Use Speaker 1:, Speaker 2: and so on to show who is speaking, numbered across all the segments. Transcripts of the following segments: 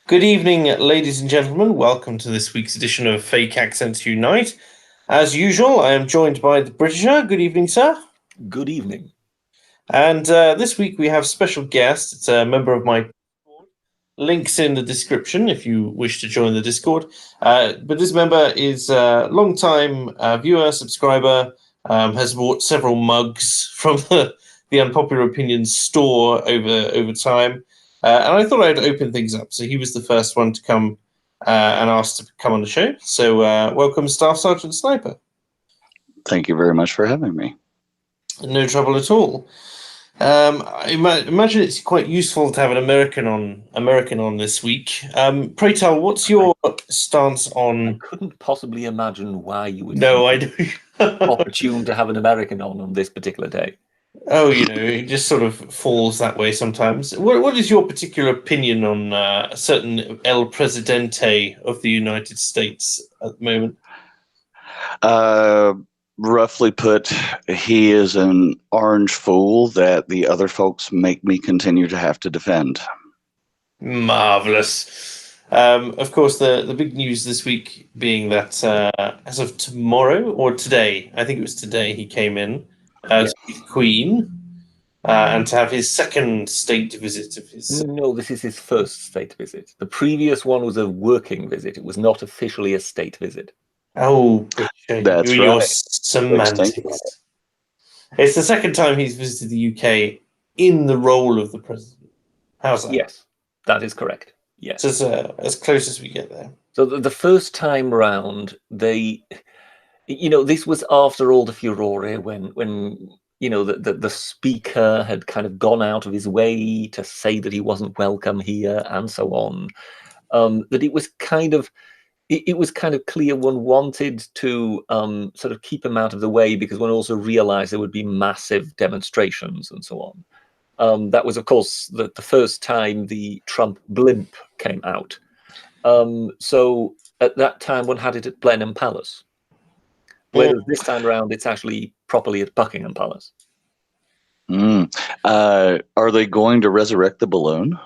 Speaker 1: Good evening, ladies and gentlemen. Welcome to this week's edition of Fake Accents Unite. As usual, I am joined by the Britisher. Good evening, sir.
Speaker 2: Good evening.
Speaker 1: And this week we have special guest. It's a member of my Discord. Links in the description if you wish to join the Discord. But this member is a long-time viewer, subscriber, has bought several mugs from the Unpopular Opinion store over time. And I thought I'd open things up. So he was the first one to come and ask to come on the show. So welcome, Staff Sergeant Sniper.
Speaker 3: Thank you very much for having me.
Speaker 1: No trouble at all. I imagine it's quite useful to have an American on this week. Pray tell, what's your stance on?
Speaker 2: I couldn't possibly imagine why you would.
Speaker 1: No, I do.
Speaker 2: Opportune to have an American on this particular day.
Speaker 1: Oh, it just sort of falls that way sometimes. What is your particular opinion on a certain El Presidente of the United States at the moment?
Speaker 3: Roughly put, he is an orange fool that the other folks make me continue to have to defend.
Speaker 1: Marvelous. Of course, the big news this week being that as of tomorrow or today, I think it was today, he came in as Queen and to have his second state visit of his.
Speaker 2: No, this is his first state visit. The previous one was a working visit. It was not officially a state visit.
Speaker 1: Oh,
Speaker 3: that's
Speaker 1: your
Speaker 3: right.
Speaker 1: Semantics. It's the second time he's visited the UK in the role of the president. How's that?
Speaker 2: Yes, that is correct. Yes,
Speaker 1: it's as close as we get there.
Speaker 2: So the first time round, this was after all the furore when the speaker had kind of gone out of his way to say that he wasn't welcome here and so on. That it was kind of clear one wanted to sort of keep him out of the way because one also realized there would be massive demonstrations and so on. That was, of course, the first time the Trump blimp came out. So at that time, one had it at Blenheim Palace. Whereas this time around, it's actually properly at Buckingham Palace.
Speaker 3: Are they going to resurrect the balloon?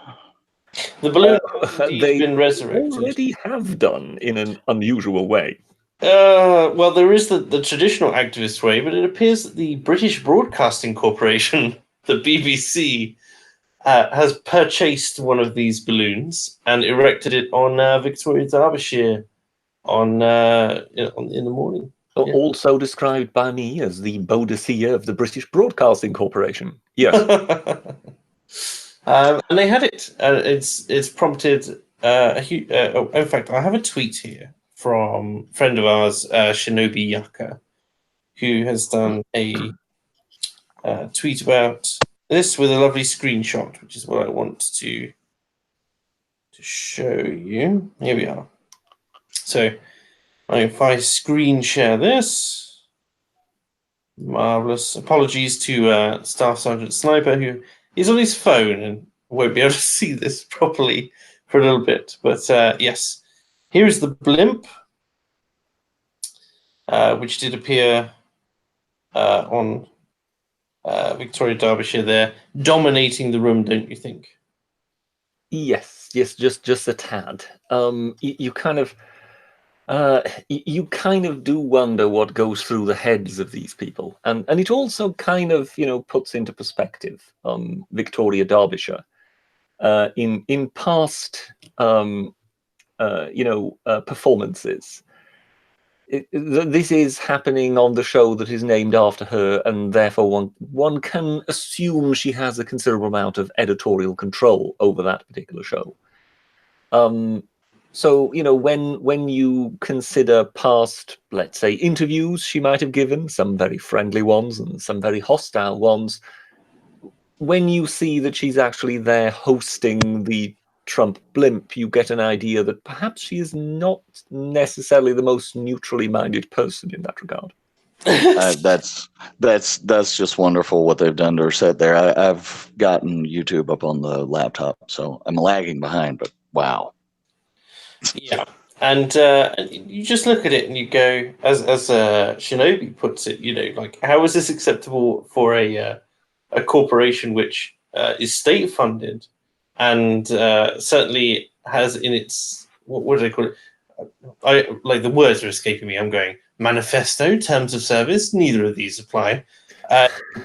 Speaker 1: The balloon has been resurrected.
Speaker 2: Already have done in an unusual way.
Speaker 1: Well, there is the traditional activist way, but it appears that the British Broadcasting Corporation, the BBC, has purchased one of these balloons and erected it on Victoria, Derbyshire, in the morning.
Speaker 2: Yeah. Also described by me as the Bodicea of the British Broadcasting Corporation. Yes.
Speaker 1: And they had it. It's prompted a huge. In fact, I have a tweet here from a friend of ours, Shinobi Yaka, who has done a tweet about this with a lovely screenshot, which is what I want to show you. Here we are. So if I screen share this, marvelous. Apologies to Staff Sergeant Sniper, who is on his phone and won't be able to see this properly for a little bit. But yes, here is the blimp, which did appear on Victoria, Derbyshire there, dominating the room, don't you think?
Speaker 2: Yes, just a tad. You kind of do wonder what goes through the heads of these people, and it also kind of puts into perspective Victoria, Derbyshire in past performances. This is happening on the show that is named after her, and therefore one can assume she has a considerable amount of editorial control over that particular show. So, when you consider past, let's say, interviews she might have given, some very friendly ones and some very hostile ones, when you see that she's actually there hosting the Trump blimp, you get an idea that perhaps she is not necessarily the most neutrally minded person in that regard.
Speaker 3: That's just wonderful what they've done to her set there. I've gotten YouTube up on the laptop, so I'm lagging behind, but wow.
Speaker 1: Yeah, and you just look at it and you go, as Shinobi puts it, like, how is this acceptable for a corporation which is state funded and certainly has in its what do they call it? I like the words are escaping me. I'm going manifesto, terms of service. Neither of these apply.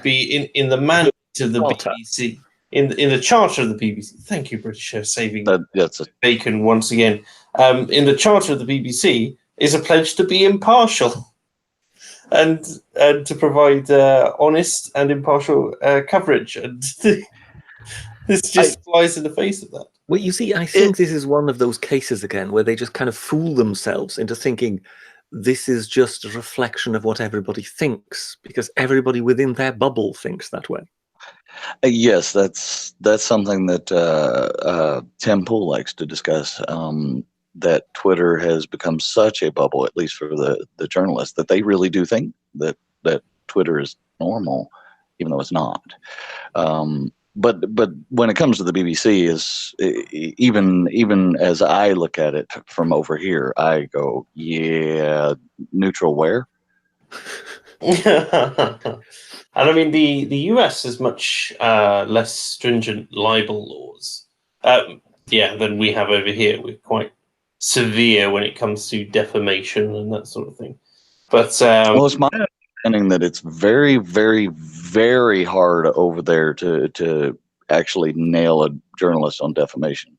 Speaker 1: Be in the mandate of the BBC, in the charter of the BBC. Thank you, British, for saving bacon once again. In the charter of the BBC is a pledge to be impartial and to provide honest and impartial coverage, and this just flies in the face of that.
Speaker 2: Well, you see, I think this is one of those cases again where they just kind of fool themselves into thinking this is just a reflection of what everybody thinks, because everybody within their bubble thinks that way.
Speaker 3: Yes, that's something that Tim Pool likes to discuss. That Twitter has become such a bubble, at least for the journalists, that they really do think that Twitter is normal, even though it's not. But when it comes to the BBC, is even as I look at it from over here, I go, yeah, neutral where?
Speaker 1: And I mean, the US has much less stringent libel laws, than we have over here. We're quite severe when it comes to defamation and that sort of thing. But
Speaker 3: well, it's my understanding that it's very, very, very hard over there to actually nail a journalist on defamation.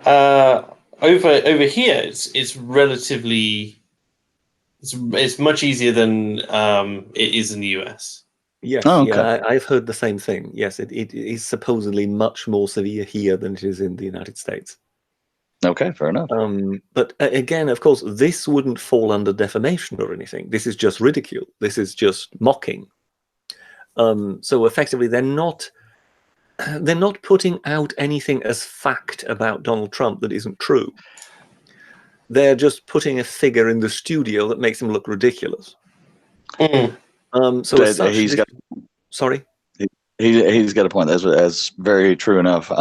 Speaker 1: Over here, it's relatively. It's much easier than it is in the US.
Speaker 2: Yes, yeah, I've heard the same thing. Yes, it is supposedly much more severe here than it is in the United States.
Speaker 3: Okay, fair enough.
Speaker 2: But again, of course, this wouldn't fall under defamation or anything. This is just ridicule. This is just mocking. So effectively, they're not putting out anything as fact about Donald Trump that isn't true. They're just putting a figure in the studio that makes him look ridiculous. So as
Speaker 3: he's
Speaker 2: such, sorry?
Speaker 3: He's got a point. That's very true enough.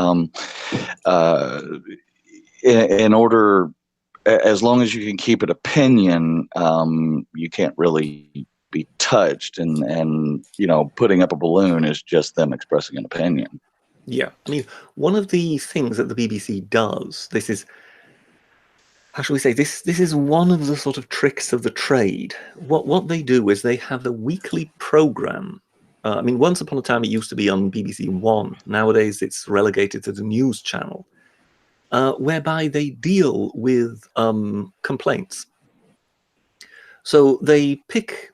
Speaker 3: In order, as long as you can keep it opinion, you can't really be touched. And putting up a balloon is just them expressing an opinion.
Speaker 2: Yeah, I mean, one of the things that the BBC does, this is, how shall we say, this is one of the sort of tricks of the trade. What they do is they have a weekly program. I mean, once upon a time it used to be on BBC One. Nowadays it's relegated to the news channel, whereby they deal with complaints. So they pick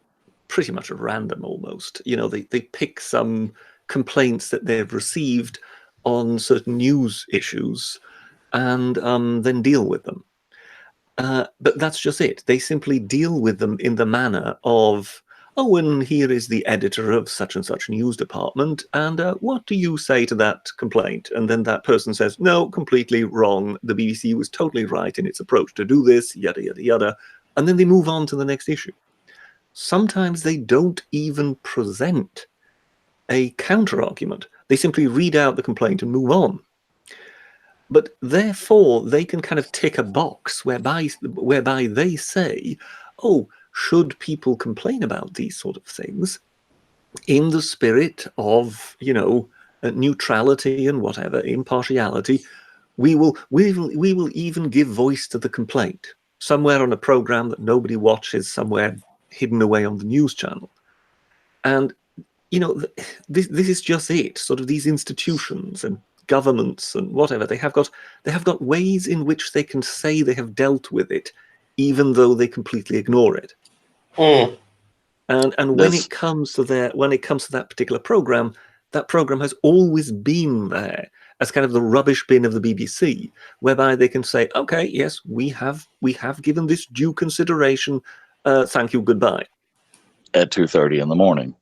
Speaker 2: pretty much at random almost. They pick some complaints that they've received on certain news issues and then deal with them. But that's just it. They simply deal with them in the manner of, oh, and here is the editor of such and such news department, and what do you say to that complaint? And then that person says, no, completely wrong. The BBC was totally right in its approach to do this, yada, yada, yada. And then they move on to the next issue. Sometimes they don't even present a counter-argument. They simply read out the complaint and move on. But therefore, they can kind of tick a box whereby they say, oh, should people complain about these sort of things in the spirit of, neutrality and whatever, impartiality, we will even give voice to the complaint somewhere on a program that nobody watches, somewhere hidden away on the news channel. And, this is just it. Sort of these institutions and governments and whatever, they have got ways in which they can say they have dealt with it, even though they completely ignore it. And when it comes to that particular program, that program has always been there as kind of the rubbish bin of the BBC, whereby they can say, okay, yes, we have given this due consideration. Thank you, goodbye.
Speaker 3: At 2:30 in the morning.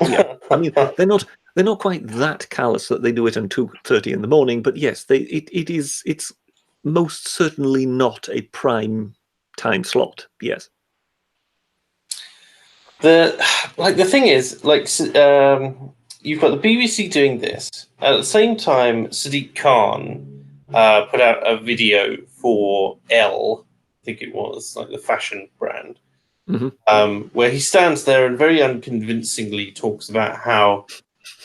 Speaker 2: Yeah, I mean, they're not quite that callous that they do it at 2:30 in the morning, but yes, it's most certainly not a prime time slot. Yes.
Speaker 1: The thing is, you've got the BBC doing this at the same time. Sadiq Khan put out a video for Elle, I think it was, like the fashion brand, where he stands there and very unconvincingly talks about how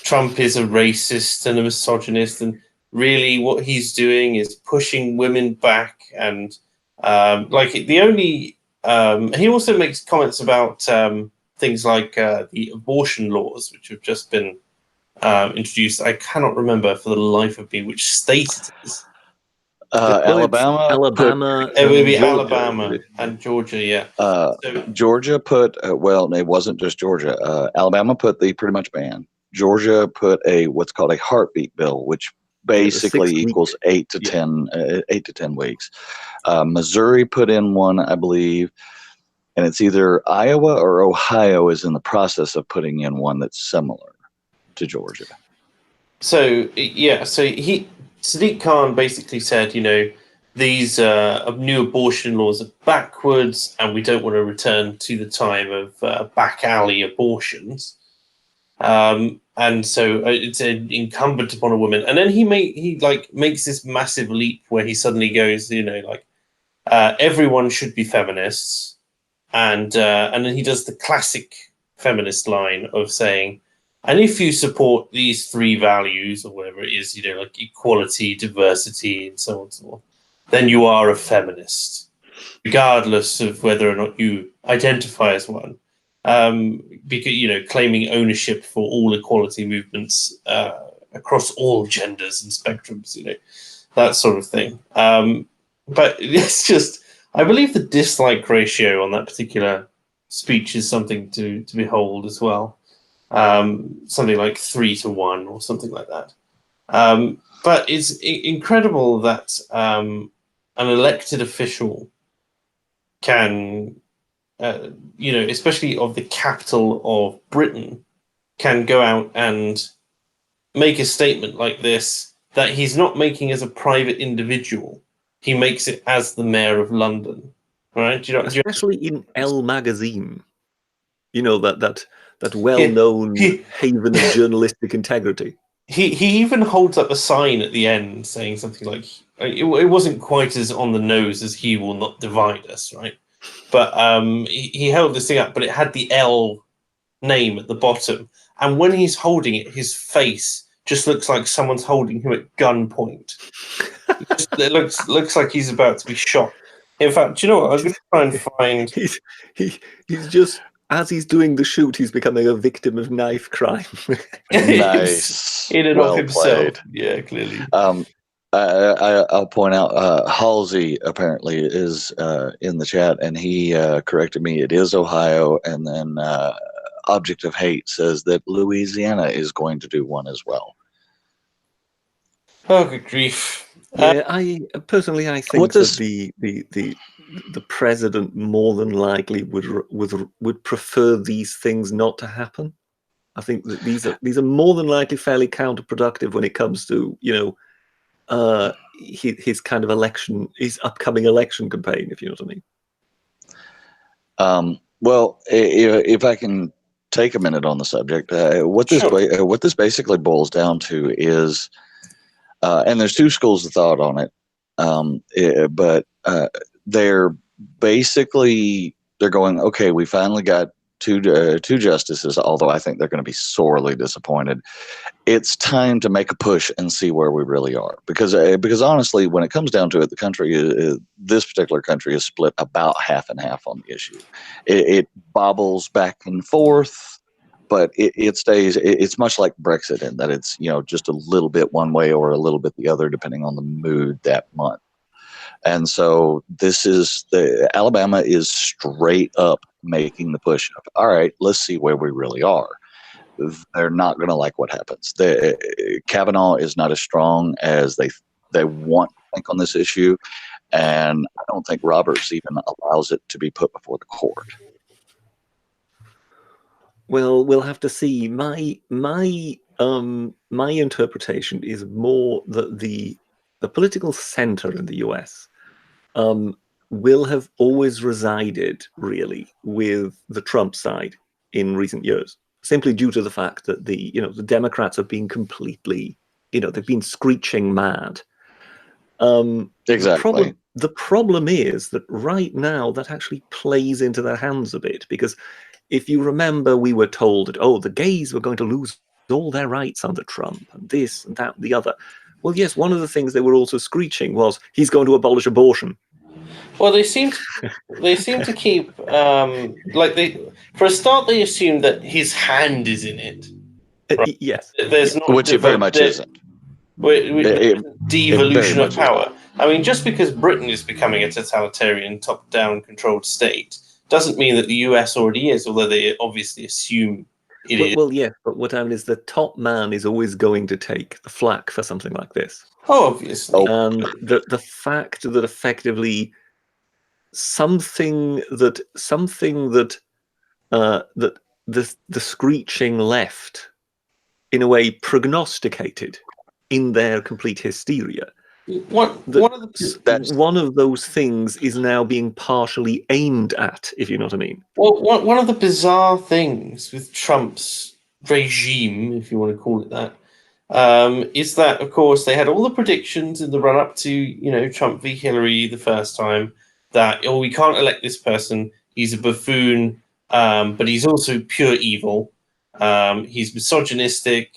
Speaker 1: Trump is a racist and a misogynist, and really what he's doing is pushing women back, and like the only he also makes comments about things like the abortion laws, which have just been introduced. I cannot remember for the life of me which state it is.
Speaker 3: Alabama,
Speaker 2: Alabama,
Speaker 1: It would be
Speaker 2: Georgia,
Speaker 1: Alabama and Georgia, yeah.
Speaker 3: Georgia put well, it wasn't just Georgia. Alabama put the pretty much ban. Georgia put a what's called a heartbeat bill, which basically equals 8 to 10 weeks. Missouri put in one, I believe, and it's either Iowa or Ohio is in the process of putting in one that's similar to Georgia.
Speaker 1: So Sadiq Khan basically said, these new abortion laws are backwards, and we don't want to return to the time of back alley abortions. And so it's incumbent upon a woman. And then he makes this massive leap where he suddenly goes, everyone should be feminists, and then he does the classic feminist line of saying, and if you support these three values or whatever it is, like equality, diversity, and so on and so on, then you are a feminist, regardless of whether or not you identify as one. Because claiming ownership for all equality movements across all genders and spectrums, that sort of thing. But it's just, I believe the dislike ratio on that particular speech is something to behold as well. Something like 3 to 1 or something like that. But it's incredible that an elected official can, especially of the capital of Britain, can go out and make a statement like this that he's not making as a private individual. He makes it as the mayor of London, right?
Speaker 2: Especially in Elle magazine, that well-known haven of journalistic integrity.
Speaker 1: He even holds up a sign at the end saying something like, it wasn't quite as on the nose as "He will not divide us," right? But he held this thing up, but it had the L name at the bottom. And when he's holding it, his face just looks like someone's holding him at gunpoint. It looks like he's about to be shot. In fact, do you know what? I'm going to try and find...
Speaker 2: He's just... As he's doing the shoot, he's becoming a victim of knife crime.
Speaker 3: Nice.
Speaker 1: In and of himself. Played. Yeah, clearly.
Speaker 3: I'll point out Halsey apparently is in the chat, and he corrected me. It is Ohio, and then Object of Hate says that Louisiana is going to do one as well.
Speaker 1: Oh, good grief!
Speaker 2: Yeah, I personally think that the president more than likely would prefer these things not to happen. I think that these are more than likely fairly counterproductive when it comes to his kind of his upcoming election campaign, if you know what I mean.
Speaker 3: Well, if I can take a minute on the subject, what this basically boils down to is, and there's two schools of thought on it, but they're going, okay, we finally got two justices, although I think they're going to be sorely disappointed. It's time to make a push and see where we really are, because honestly, when it comes down to it, the country, this particular country, is split about half and half on the issue. It bobbles back and forth, but it stays. It's much like Brexit in that it's just a little bit one way or a little bit the other, depending on the mood that month. And so Alabama is straight up making the push of, all right, let's see where we really are. They're not going to like what happens. Kavanaugh is not as strong as they want to think on this issue, and I don't think Roberts even allows it to be put before the court.
Speaker 2: Well, we'll have to see. My interpretation is more that the political center in the US will have always resided really with the Trump side in recent years, simply due to the fact that the Democrats have been completely, they've been screeching mad.
Speaker 3: Exactly.
Speaker 2: The problem is that right now that actually plays into their hands a bit, because if you remember, we were told that, the gays were going to lose all their rights under Trump, and this and that and the other. Well, yes, one of the things they were also screeching was he's going to abolish abortion.
Speaker 1: Well, they seem to keep for a start they assume that his hand is in it. Right?
Speaker 2: Yes,
Speaker 1: There's not
Speaker 3: which it very much isn't.
Speaker 1: Devolution of power. I mean, just because Britain is becoming a totalitarian, top-down controlled state doesn't mean that the US already is, although they obviously assume it is.
Speaker 2: Well, yeah, but what I mean is the top man is always going to take the flak for something like this.
Speaker 1: Oh, obviously.
Speaker 2: And the fact that effectively something that the screeching left in a way prognosticated in their complete hysteria.
Speaker 1: One
Speaker 2: of those things is now being partially aimed at, if you know what I mean.
Speaker 1: Well, one of the bizarre things with Trump's regime, if you want to call it that, is that, of course, they had all the predictions in the run-up to, Trump v. Hillary the first time, that, we can't elect this person, he's a buffoon, but he's also pure evil. He's misogynistic,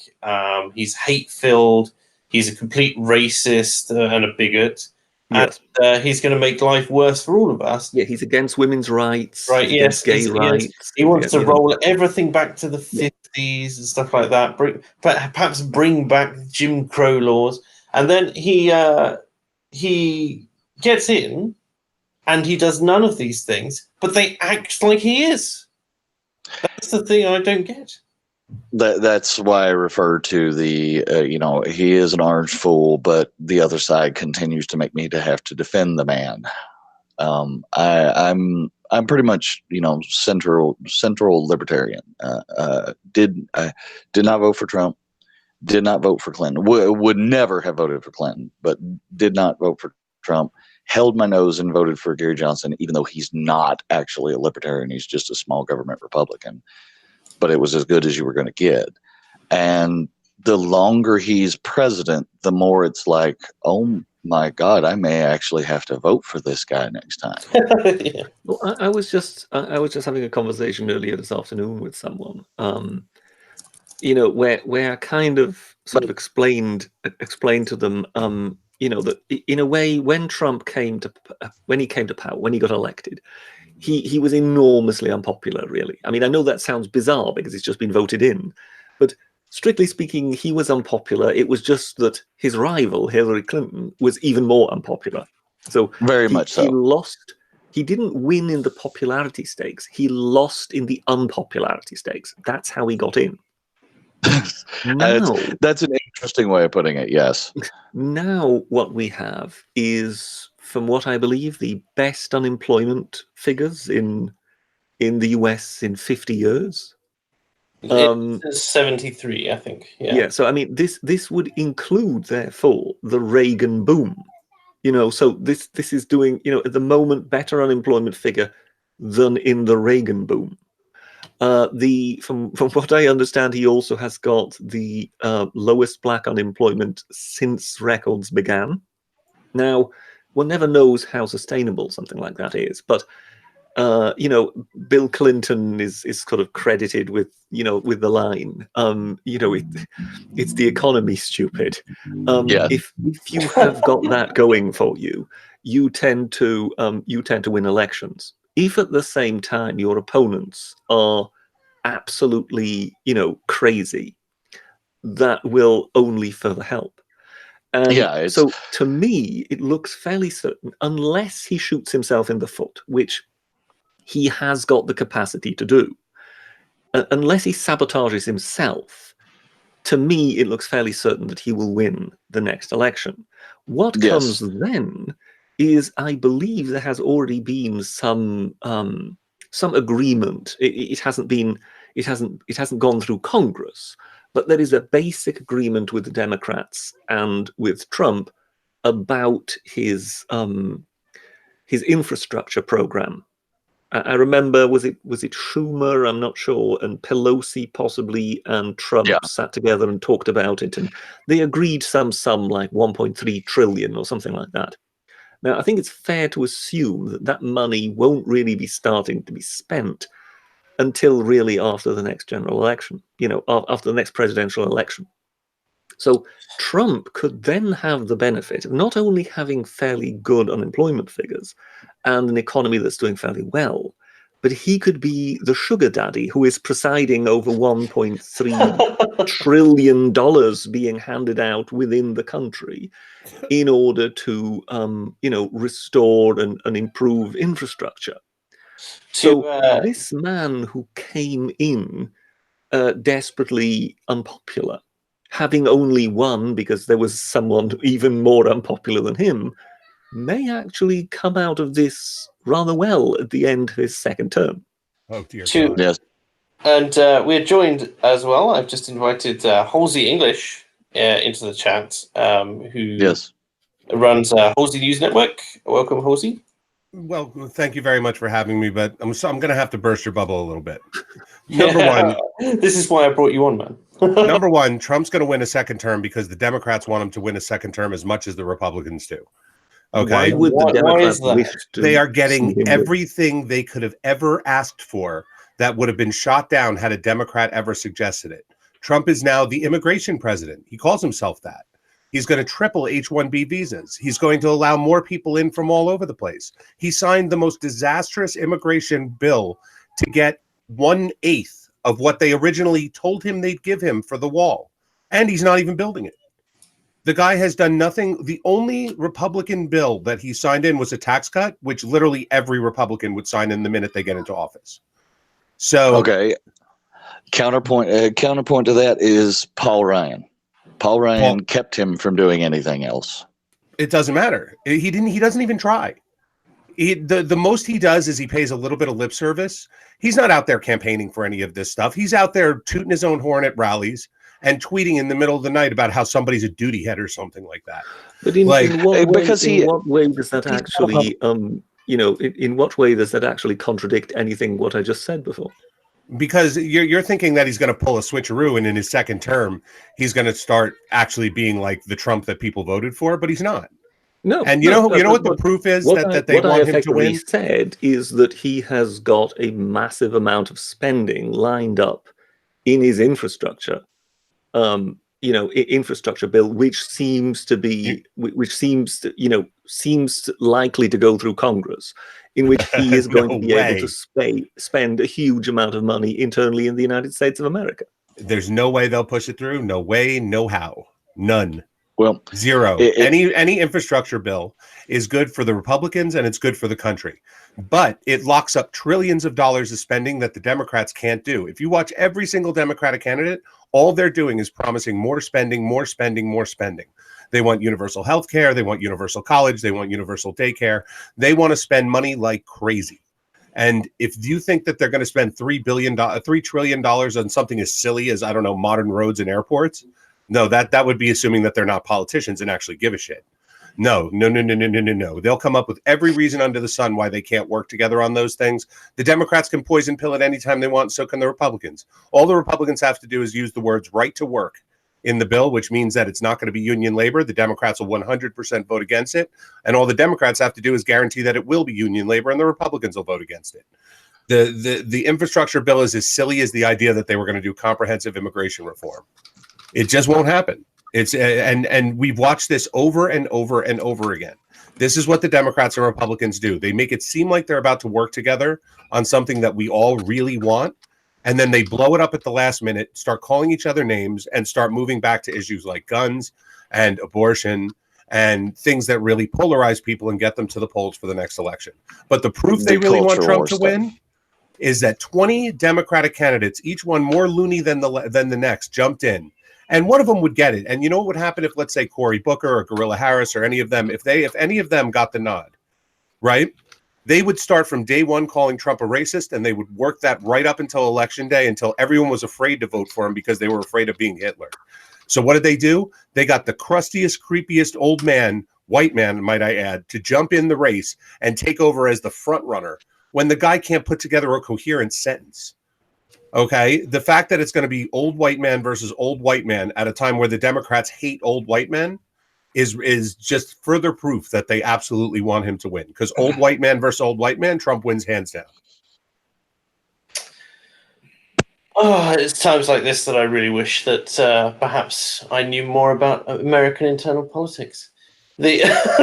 Speaker 1: he's hate-filled, he's a complete racist and a bigot.
Speaker 2: Yes.
Speaker 1: And he's going to make life worse for all of us.
Speaker 2: Yeah, he's against women's rights.
Speaker 1: Right,
Speaker 2: yes. Gay rights.
Speaker 1: He wants to roll everything back to the 50s and stuff like that. Perhaps bring back Jim Crow laws. And then he gets in and he does none of these things, but they act like he is. That's the thing I don't get.
Speaker 3: That's why I refer to the, he is an orange fool, but the other side continues to make me to have to defend the man. I'm pretty much, central libertarian. Did not vote for Trump, did not vote for Clinton, would never have voted for Clinton, but did not vote for Trump. Held my nose and voted for Gary Johnson, even though he's not actually a libertarian. He's just a small government Republican. But it was as good as you were going to get. And the longer he's president, the more it's like, oh my God, I may actually have to vote for this guy next time.
Speaker 2: Yeah. Well, I was just having a conversation earlier this afternoon with someone, where I kind of sort of explained to them, that in a way, when Trump came to power, when he got elected, he was enormously unpopular, really. I mean, I know that sounds bizarre because it's just been voted in, but strictly speaking, he was unpopular. It was just that his rival, Hillary Clinton, was even more unpopular. So
Speaker 3: very much so.
Speaker 2: He lost. He didn't win in the popularity stakes. He lost in the unpopularity stakes. That's how he got in.
Speaker 3: That's an interesting way of putting it, yes.
Speaker 2: Now what we have is, from what I believe, the best unemployment figures in the US in 50 years.
Speaker 1: It's 73, I think.
Speaker 2: Yeah. So I mean, this would include, therefore, the Reagan boom. So this is doing, at the moment, better unemployment figure than in the Reagan boom. From what I understand, he also has got the lowest black unemployment since records began. Now, one never knows how sustainable something like that is, but Bill Clinton is sort of credited with the line, it's the economy, stupid. If you have got that going for you, you tend to win elections. If at the same time your opponents are absolutely crazy, that will only further help. And so to me, it looks fairly certain, unless he shoots himself in the foot, which he has got the capacity to do, unless he sabotages himself, to me, it looks fairly certain that he will win the next election. What comes then is, I believe there has already been some agreement. It hasn't gone through Congress, but there is a basic agreement with the Democrats and with Trump about his infrastructure program. I remember, was it Schumer? I'm not sure, and Pelosi possibly, and Trump sat together and talked about it, and they agreed some like 1.3 trillion or something like that. Now, I think it's fair to assume that money won't really be starting to be spent until really after the next general election, after the next presidential election. So Trump could then have the benefit of not only having fairly good unemployment figures and an economy that's doing fairly well, but he could be the sugar daddy who is presiding over $1.3 trillion being handed out within the country in order to, restore and improve infrastructure. So this man who came in desperately unpopular, having only won because there was someone even more unpopular than him, may actually come out of this rather well at the end of his second term.
Speaker 4: Oh, dear God.
Speaker 3: Yes.
Speaker 1: And we're joined as well. I've just invited Halsey English into the chat, who runs Halsey News Network. Welcome, Halsey.
Speaker 4: Well, thank you very much for having me, but I'm going to have to burst your bubble a little bit. Number one,
Speaker 1: this is why I brought you on, man.
Speaker 4: Number one, Trump's going to win a second term because the Democrats want him to win a second term as much as the Republicans do. Okay,
Speaker 2: why would the Democrats wish to?
Speaker 4: They are getting everything they could have ever asked for that would have been shot down had a Democrat ever suggested it. Trump is now the immigration president. He calls himself that. He's going to triple H-1B visas. He's going to allow more people in from all over the place. He signed the most disastrous immigration bill to get 1/8 of what they originally told him they'd give him for the wall. And he's not even building it. The guy has done nothing. The only Republican bill that he signed in was a tax cut, which literally every Republican would sign in the minute they get into office. So,
Speaker 3: okay. Counterpoint to that is Paul Ryan. Paul Ryan kept him from doing anything else.
Speaker 4: It doesn't matter. He doesn't even try. The most he does is he pays a little bit of lip service. He's not out there campaigning for any of this stuff. He's out there tooting his own horn at rallies and tweeting in the middle of the night about how somebody's a duty head or something like that.
Speaker 2: But in what way does that actually, in what way does that actually contradict anything what I just said before?
Speaker 4: Because you're thinking that he's going to pull a switcheroo, and in his second term, he's going to start actually being like the Trump that people voted for, but he's not.
Speaker 2: No,
Speaker 4: and you know what the proof is that they want him to win?
Speaker 2: What I said is that he has got a massive amount of spending lined up in his infrastructure, infrastructure bill, which seems likely to go through Congress, in which he is going to be able to spend a huge amount of money internally in the United States of America.
Speaker 4: There's no way they'll push it through. No way, no how. None.
Speaker 3: Well,
Speaker 4: zero. Any infrastructure bill is good for the Republicans and it's good for the country, but it locks up trillions of dollars of spending that the Democrats can't do. If you watch every single Democratic candidate, all they're doing is promising more spending, more spending, more spending. They want universal health care. They want universal college. They want universal daycare. They want to spend money like crazy. And if you think that they're going to spend $3 trillion on something as silly as, I don't know, modern roads and airports, no, that would be assuming that they're not politicians and actually give a shit. No. They'll come up with every reason under the sun why they can't work together on those things. The Democrats can poison pill it anytime they want, so can the Republicans. All the Republicans have to do is use the words right to work in the bill, which means that it's not going to be union labor. The Democrats will 100% vote against it. And all the Democrats have to do is guarantee that it will be union labor, and the Republicans will vote against it. The infrastructure bill is as silly as the idea that they were going to do comprehensive immigration reform. It just won't happen. It's and we've watched this over and over and over again. This is what the Democrats and Republicans do. They make it seem like they're about to work together on something that we all really want, and then they blow it up at the last minute, start calling each other names, and start moving back to issues like guns and abortion and things that really polarize people and get them to the polls for the next election. But the proof they really want Trump to win is that 20 Democratic candidates, each one more loony than the next, jumped in. And one of them would get it. And you know what would happen if, let's say, Cory Booker or Gorilla Harris or any of them, if any of them got the nod, right? They would start from day one calling Trump a racist, and they would work that right up until Election Day, until everyone was afraid to vote for him because they were afraid of being Hitler. So what did they do? They got the crustiest, creepiest old man, white man, might I add, to jump in the race and take over as the front runner when the guy can't put together a coherent sentence. Okay, the fact that it's going to be old white man versus old white man at a time where the Democrats hate old white men is just further proof that they absolutely want him to win. Because old white man versus old white man, Trump wins hands down.
Speaker 1: Oh, it's times like this that I really wish that perhaps I knew more about American internal politics. The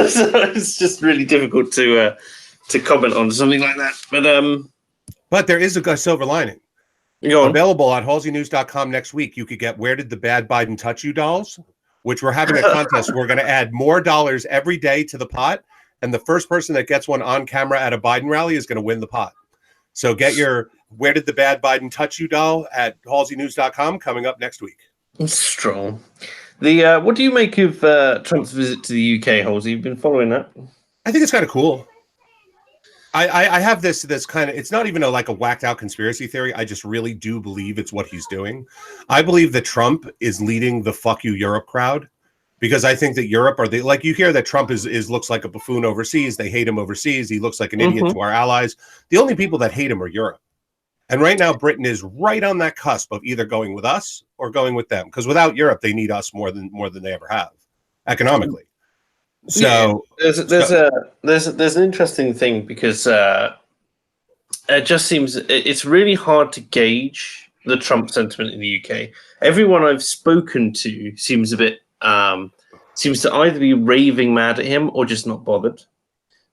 Speaker 1: so it's just really difficult to comment on something like that.
Speaker 4: But there is a silver lining.
Speaker 1: Go on.
Speaker 4: Available on halseynews.com next week. You could get "Where Did the Bad Biden Touch You" dolls, which we're having a contest. We're going to add more dollars every day to the pot, and the first person that gets one on camera at a Biden rally is going to win the pot. So get your "Where Did the Bad Biden Touch You" doll at halseynews.com coming up next week.
Speaker 1: Strong. What do you make of Trump's visit to the UK, Halsey? You've been following that?
Speaker 4: I think it's kind of cool. I have this kind of, it's not even like a whacked out conspiracy theory. I just really do believe it's what he's doing. I believe that Trump is leading the "fuck you Europe" crowd, because I think that Europe like you hear that Trump is looks like a buffoon overseas. They hate him overseas. He looks like an idiot to our allies. The only people that hate him are Europe. And right now, Britain is right on that cusp of either going with us or going with them. Because without Europe, they need us more than they ever have economically. So
Speaker 1: yeah, there's an interesting thing, because it just seems it's really hard to gauge the Trump sentiment in the UK. Everyone I've spoken to seems a bit seems to either be raving mad at him or just not bothered.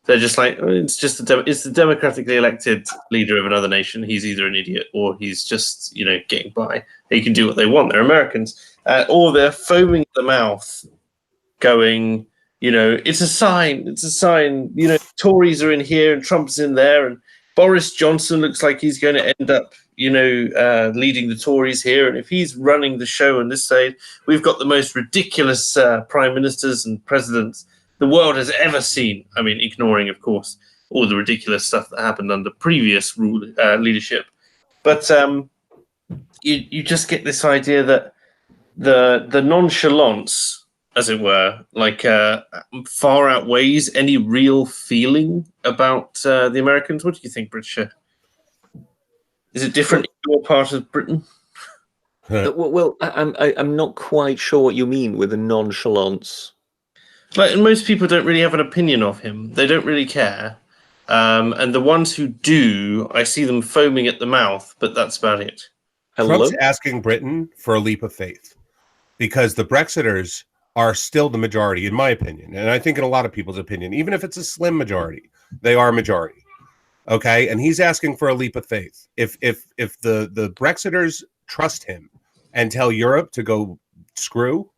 Speaker 1: They're just like, it's just it's the democratically elected leader of another nation. He's either an idiot or he's just getting by. He can do what they want. They're Americans, or they're foaming at the mouth, going, it's a sign. It's a sign. Tories are in here and Trump's in there, and Boris Johnson looks like he's going to end up, leading the Tories here. And if he's running the show on this side, we've got the most ridiculous prime ministers and presidents the world has ever seen. I mean, ignoring, of course, all the ridiculous stuff that happened under previous leadership. But you just get this idea that the nonchalance, as it were, far outweighs any real feeling about the Americans. What do you think, Britisher? Is it different in your part of Britain?
Speaker 2: Well, I'm not quite sure what you mean with a nonchalance.
Speaker 1: Like, most people don't really have an opinion of him. They don't really care. And the ones who do, I see them foaming at the mouth, but that's about it.
Speaker 2: Hello?
Speaker 4: Trump's asking Britain for a leap of faith, because the Brexiters are still the majority, in my opinion. And I think in a lot of people's opinion, even if it's a slim majority, they are a majority. Okay. And he's asking for a leap of faith. If the Brexiters trust him and tell Europe to go screw,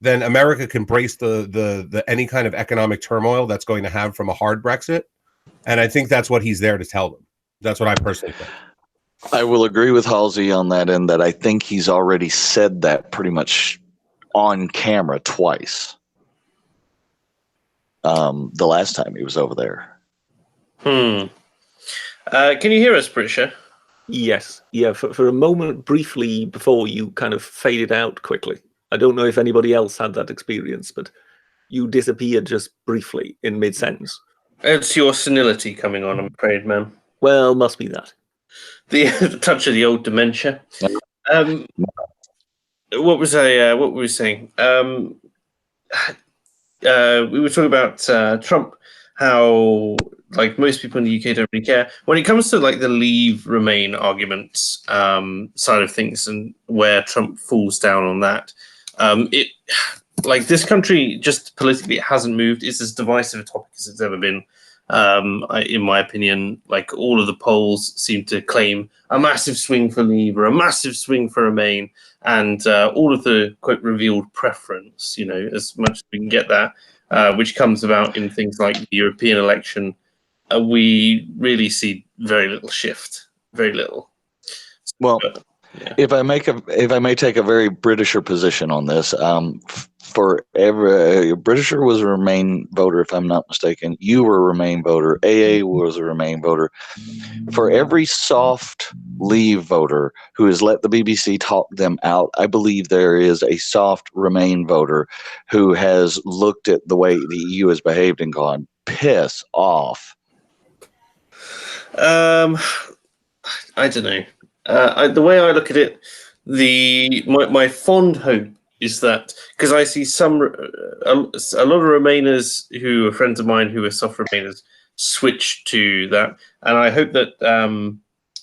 Speaker 4: then America can brace the any kind of economic turmoil that's going to have from a hard Brexit. And I think that's what he's there to tell them. That's what I personally think.
Speaker 3: I will agree with Halsey on that end, that I think he's already said that pretty much on camera twice. The last time he was over there.
Speaker 1: Can you hear us, Britisher?
Speaker 2: Yes. Yeah, for a moment, briefly, before you kind of faded out quickly. I don't know if anybody else had that experience, but you disappeared just briefly in mid-sentence.
Speaker 1: It's your senility coming on, I'm afraid, man.
Speaker 2: Well, must be that.
Speaker 1: The touch of the old dementia. What was what were we saying? We were talking about Trump, how like most people in the UK don't really care when it comes to like the Leave Remain arguments side of things, and where Trump falls down on that. It like this country just politically it hasn't moved. It's as divisive a topic as it's ever been. In my opinion, like all of the polls seem to claim a massive swing for Leave or a massive swing for Remain, and all of the quote revealed preference, as much as we can get that, which comes about in things like the European election, we really see very little shift, very little.
Speaker 3: Well, yeah. If I may take a very Britisher position on this, for every Britisher was a Remain voter, if I'm not mistaken. You were a Remain voter. AA was a Remain voter. For every soft Leave voter who has let the BBC talk them out, I believe there is a soft Remain voter who has looked at the way the EU has behaved and gone, piss off.
Speaker 1: I don't know. The way I look at it, my fond hope is that, because I see a lot of Remainers who are friends of mine who are soft Remainers switch to that, and I hope that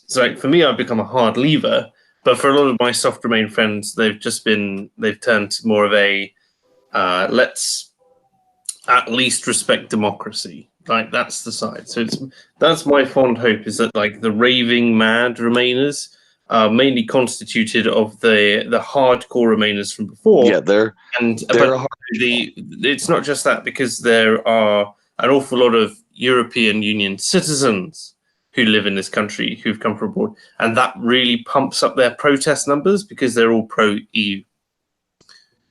Speaker 1: so like for me I've become a hard Leaver, But for a lot of my soft Remain friends, they've turned to more of a let's at least respect democracy. Like that's the side. So that's my fond hope, is that like the raving mad Remainers are mainly constituted of the hardcore Remainers from before.
Speaker 3: Yeah, they're
Speaker 1: it's not just that, because there are an awful lot of European Union citizens who live in this country who've come from abroad, and that really pumps up their protest numbers because they're all pro-EU.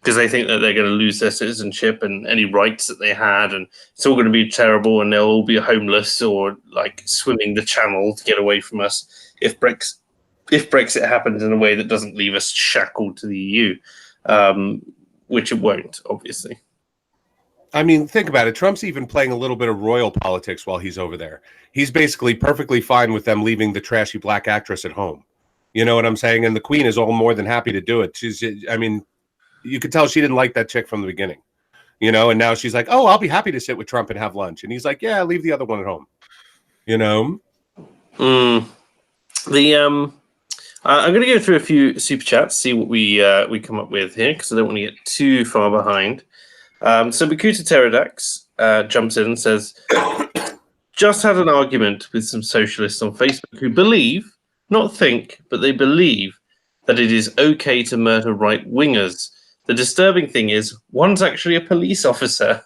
Speaker 1: Because they think that they're going to lose their citizenship and any rights that they had, and it's all going to be terrible, and they'll all be homeless or like swimming the channel to get away from us if Brexit happens in a way that doesn't leave us shackled to the EU, which it won't, obviously.
Speaker 4: I mean, think about it. Trump's even playing a little bit of royal politics while he's over there. He's basically perfectly fine with them leaving the trashy black actress at home. You know what I'm saying? And the Queen is all more than happy to do it. You could tell she didn't like that chick from the beginning, you know, and now she's like, oh, I'll be happy to sit with Trump and have lunch. And he's like, yeah, leave the other one at home, you know?
Speaker 1: I'm going to go through a few super chats, see what we come up with here, because I don't want to get too far behind. So Bakuta Pterodax jumps in and says, just had an argument with some socialists on Facebook who believe, not think, but they believe that it is okay to murder right-wingers. The disturbing thing is, one's actually a police officer.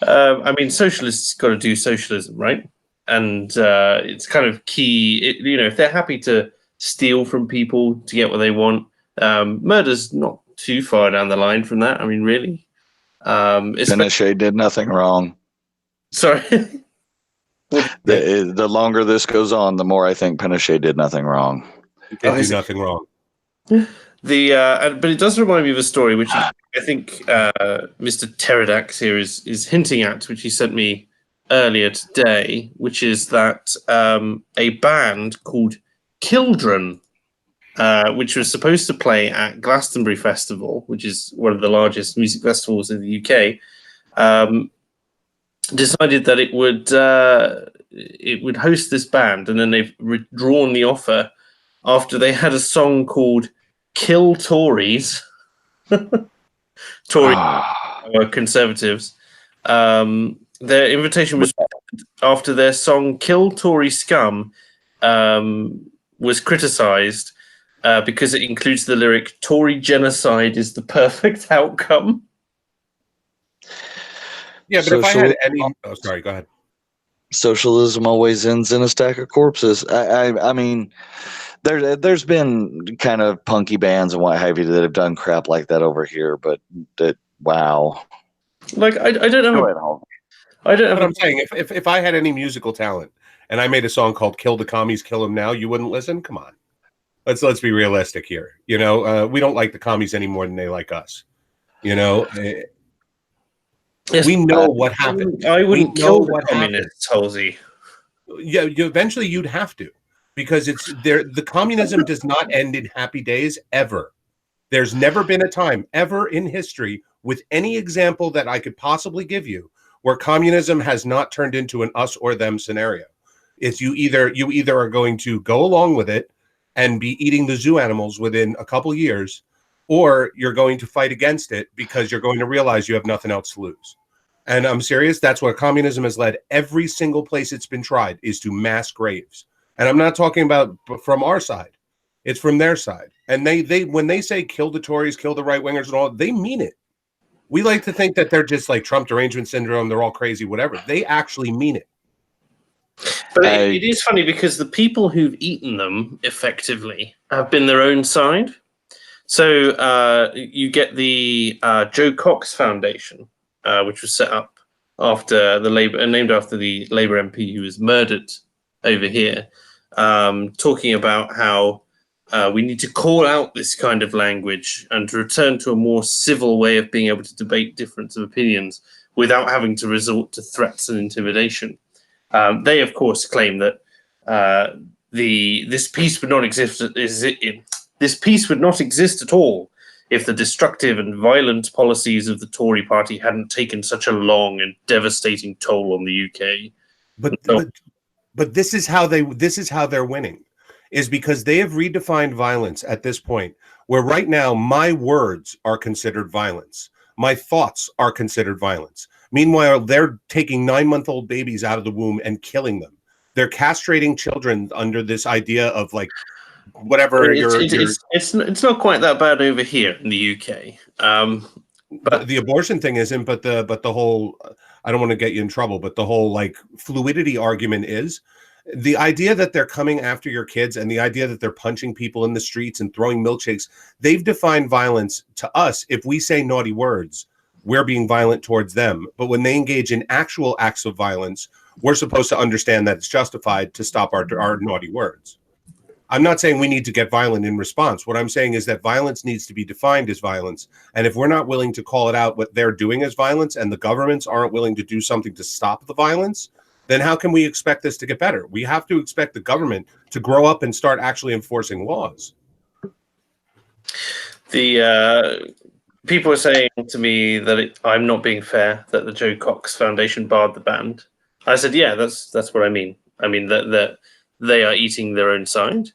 Speaker 1: I mean, socialists got to do socialism, right? And it's kind of key. If they're happy to steal from people to get what they want, murder's not too far down the line from that. I mean, really.
Speaker 3: Pinochet did nothing wrong.
Speaker 1: Sorry.
Speaker 3: The longer this goes on, the more I think Pinochet did nothing wrong.
Speaker 4: He did do nothing wrong.
Speaker 1: But it does remind me of a story which I think Mr. Pterodax here is hinting at, which he sent me earlier today, which is that a band called Kildren, which was supposed to play at Glastonbury Festival, which is one of the largest music festivals in the UK, decided that it would host this band, and then they've withdrawn the offer after they had a song called Kill Tories. Tories are conservatives. Their invitation was after their song Kill Tory Scum was criticised because it includes the lyric, Tory genocide is the perfect outcome.
Speaker 4: Yeah, but if I had any... Oh, sorry, go ahead.
Speaker 3: Socialism always ends in a stack of corpses. I mean... There's been kind of punky bands and what have you that have done crap like that over here, but wow.
Speaker 1: Like I don't know. I don't know.
Speaker 4: What I'm saying, if I had any musical talent and I made a song called "Kill the Commies, Kill Them Now," you wouldn't listen. Come on, let's be realistic here. You know, we don't like the commies any more than they like us. You know, we know what happened.
Speaker 1: I wouldn't kill the communists, Halsey.
Speaker 4: Yeah, eventually you'd have to. Because it's there, the communism does not end in happy days ever. There's never been a time ever in history with any example that I could possibly give you where communism has not turned into an us or them scenario. It's you either are going to go along with it and be eating the zoo animals within a couple years, or you're going to fight against it because you're going to realize you have nothing else to lose. And I'm serious. That's where communism has led every single place it's been tried, is to mass graves. And I'm not talking about from our side. It's from their side. And they when they say kill the Tories, kill the right wingers and all, they mean it. We like to think that they're just like Trump derangement syndrome. They're all crazy, whatever. They actually mean it.
Speaker 1: But it is funny because the people who've eaten them effectively have been their own side. So you get the Joe Cox Foundation, which was set up after the named after the Labour MP who was murdered over here, talking about how we need to call out this kind of language and to return to a more civil way of being able to debate difference of opinions without having to resort to threats and intimidation. They, of course, claim that this peace would not exist. This peace would not exist at all if the destructive and violent policies of the Tory party hadn't taken such a long and devastating toll on the UK.
Speaker 4: But this is how they're winning. is because they have redefined violence at this point, where right now my words are considered violence. My thoughts are considered violence. Meanwhile, they're taking 9-month-old babies out of the womb and killing them. They're castrating children under this idea of like whatever
Speaker 1: it's not quite that bad over here in the UK.
Speaker 4: But the abortion thing isn't, but the whole, I don't want to get you in trouble, but the whole like fluidity argument is the idea that they're coming after your kids and the idea that they're punching people in the streets and throwing milkshakes. They've defined violence to us. If we say naughty words, we're being violent towards them. But when they engage in actual acts of violence, we're supposed to understand that it's justified to stop our naughty words. I'm not saying we need to get violent in response. What I'm saying is that violence needs to be defined as violence. And if we're not willing to call it out what they're doing as violence, and the governments aren't willing to do something to stop the violence, then how can we expect this to get better? We have to expect the government to grow up and start actually enforcing laws.
Speaker 1: The people are saying to me that I'm not being fair, that the Joe Cox Foundation barred the band. I said, yeah, that's what I mean. I mean that they are eating their own side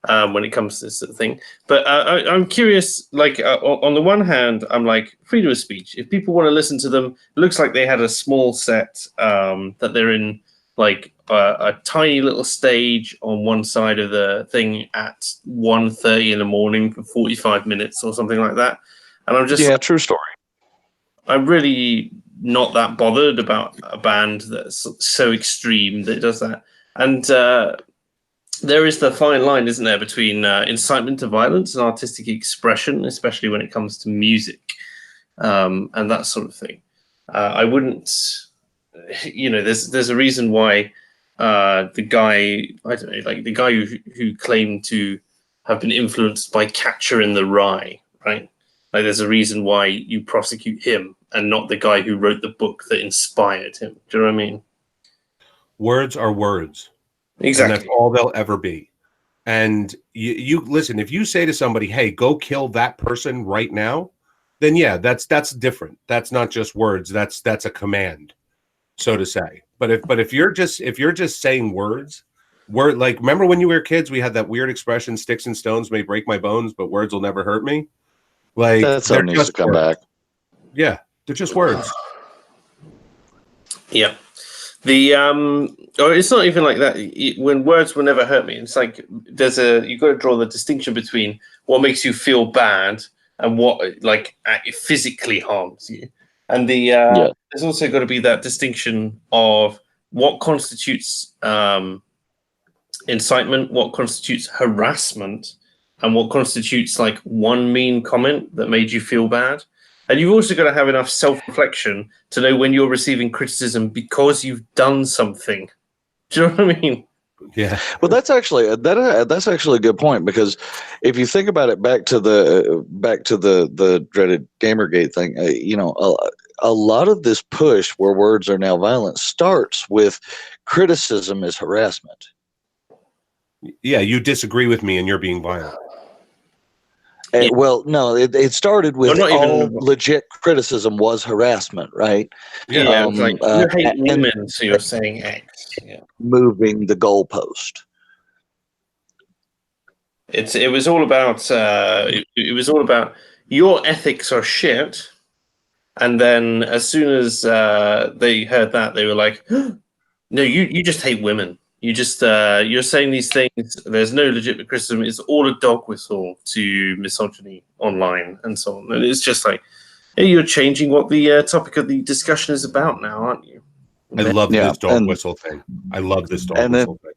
Speaker 1: when it comes to this sort of thing. But I'm curious, like, on the one hand, I'm like, freedom of speech. If people want to listen to them, it looks like they had a small set that they're in, like, a tiny little stage on one side of the thing at 1:30 in the morning for 45 minutes or something like that. And I'm just...
Speaker 3: Yeah, true story.
Speaker 1: I'm really not that bothered about a band that's so extreme that it does that. And there is the fine line, isn't there, between incitement to violence and artistic expression, especially when it comes to music and that sort of thing. I wouldn't, there's a reason why the guy, I don't know, like the guy who claimed to have been influenced by Catcher in the Rye, right? Like there's a reason why you prosecute him and not the guy who wrote the book that inspired him. Do you know what I mean?
Speaker 4: Words are words.
Speaker 1: Exactly.
Speaker 4: And that's all they'll ever be. And you listen, if you say to somebody, hey, go kill that person right now, then yeah, that's different. That's not just words. That's a command, so to say. But if you're just saying words, like, remember when you were kids, we had that weird expression, sticks and stones may break my bones, but words will never hurt me. Like,
Speaker 3: that's what needs to come back.
Speaker 4: Yeah, they're just words.
Speaker 1: Yeah. It's not even like that. When words will never hurt me, it's like you've got to draw the distinction between what makes you feel bad and what like physically harms you. And there's also got to be that distinction of what constitutes incitement, what constitutes harassment, and what constitutes like one mean comment that made you feel bad. And you've also got to have enough self-reflection to know when you're receiving criticism because you've done something. Do you know what I mean?
Speaker 4: Yeah.
Speaker 3: Well, that's actually a good point, because if you think about it, back to the dreaded Gamergate thing, a lot of this push where words are now violent starts with criticism as harassment.
Speaker 4: Yeah, you disagree with me and you're being violent.
Speaker 3: Yeah. Well, no, it started with legit criticism was harassment, right?
Speaker 1: Yeah, like you hate women, so you're saying X. Yeah.
Speaker 3: Moving the goalpost.
Speaker 1: It was all about your ethics are shit, and then as soon as they heard that, they were like, no, you just hate women. You just you're saying these things. There's no legitimate criticism. It's all a dog whistle to misogyny online and so on. And it's just like, hey, you're changing what the topic of the discussion is about now, aren't you?
Speaker 4: I love this dog whistle thing. I love this dog whistle thing.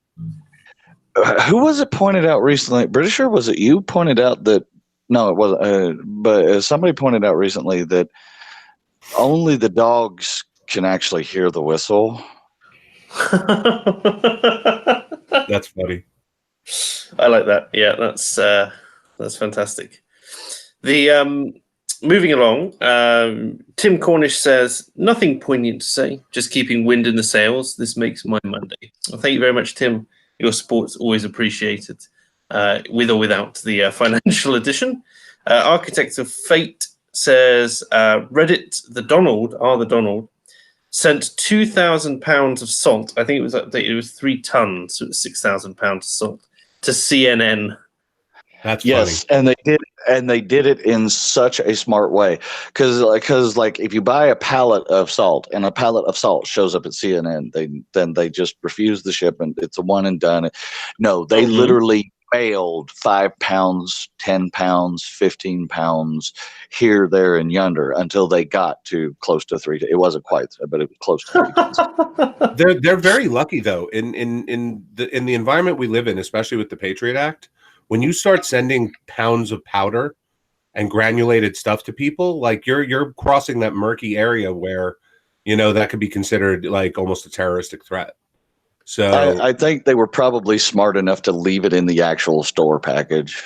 Speaker 3: Who was it pointed out recently? British, or was it you pointed out that? No, it wasn't. But somebody pointed out recently that only the dogs can actually hear the whistle.
Speaker 4: That's funny.
Speaker 1: I like that. Yeah, that's fantastic. The moving along, Tim Cornish says, nothing poignant to say, just keeping wind in the sails. This makes my Monday. Well, thank you very much, Tim. Your support's always appreciated, with or without the financial edition. Architects of Fate says, Reddit, the Donald, sent £2,000 of salt. I think it was 3 tons, so it was £6,000 of salt, to CNN.
Speaker 4: That's
Speaker 3: yes,
Speaker 4: funny.
Speaker 3: and they did it in such a smart way, because like if you buy a pallet of salt and a pallet of salt shows up at CNN, then they just refuse the shipment. It's a one and done. No, they literally mailed 5 pounds, 10 pounds, 15 pounds here, there, and yonder until they got to close to 3. It wasn't quite, but it was close to 3 tons.
Speaker 4: They're very lucky though in the environment we live in, especially with the Patriot Act. When you start sending pounds of powder and granulated stuff to people, like you're crossing that murky area where, that could be considered like almost a terroristic threat. So
Speaker 3: I think they were probably smart enough to leave it in the actual store package.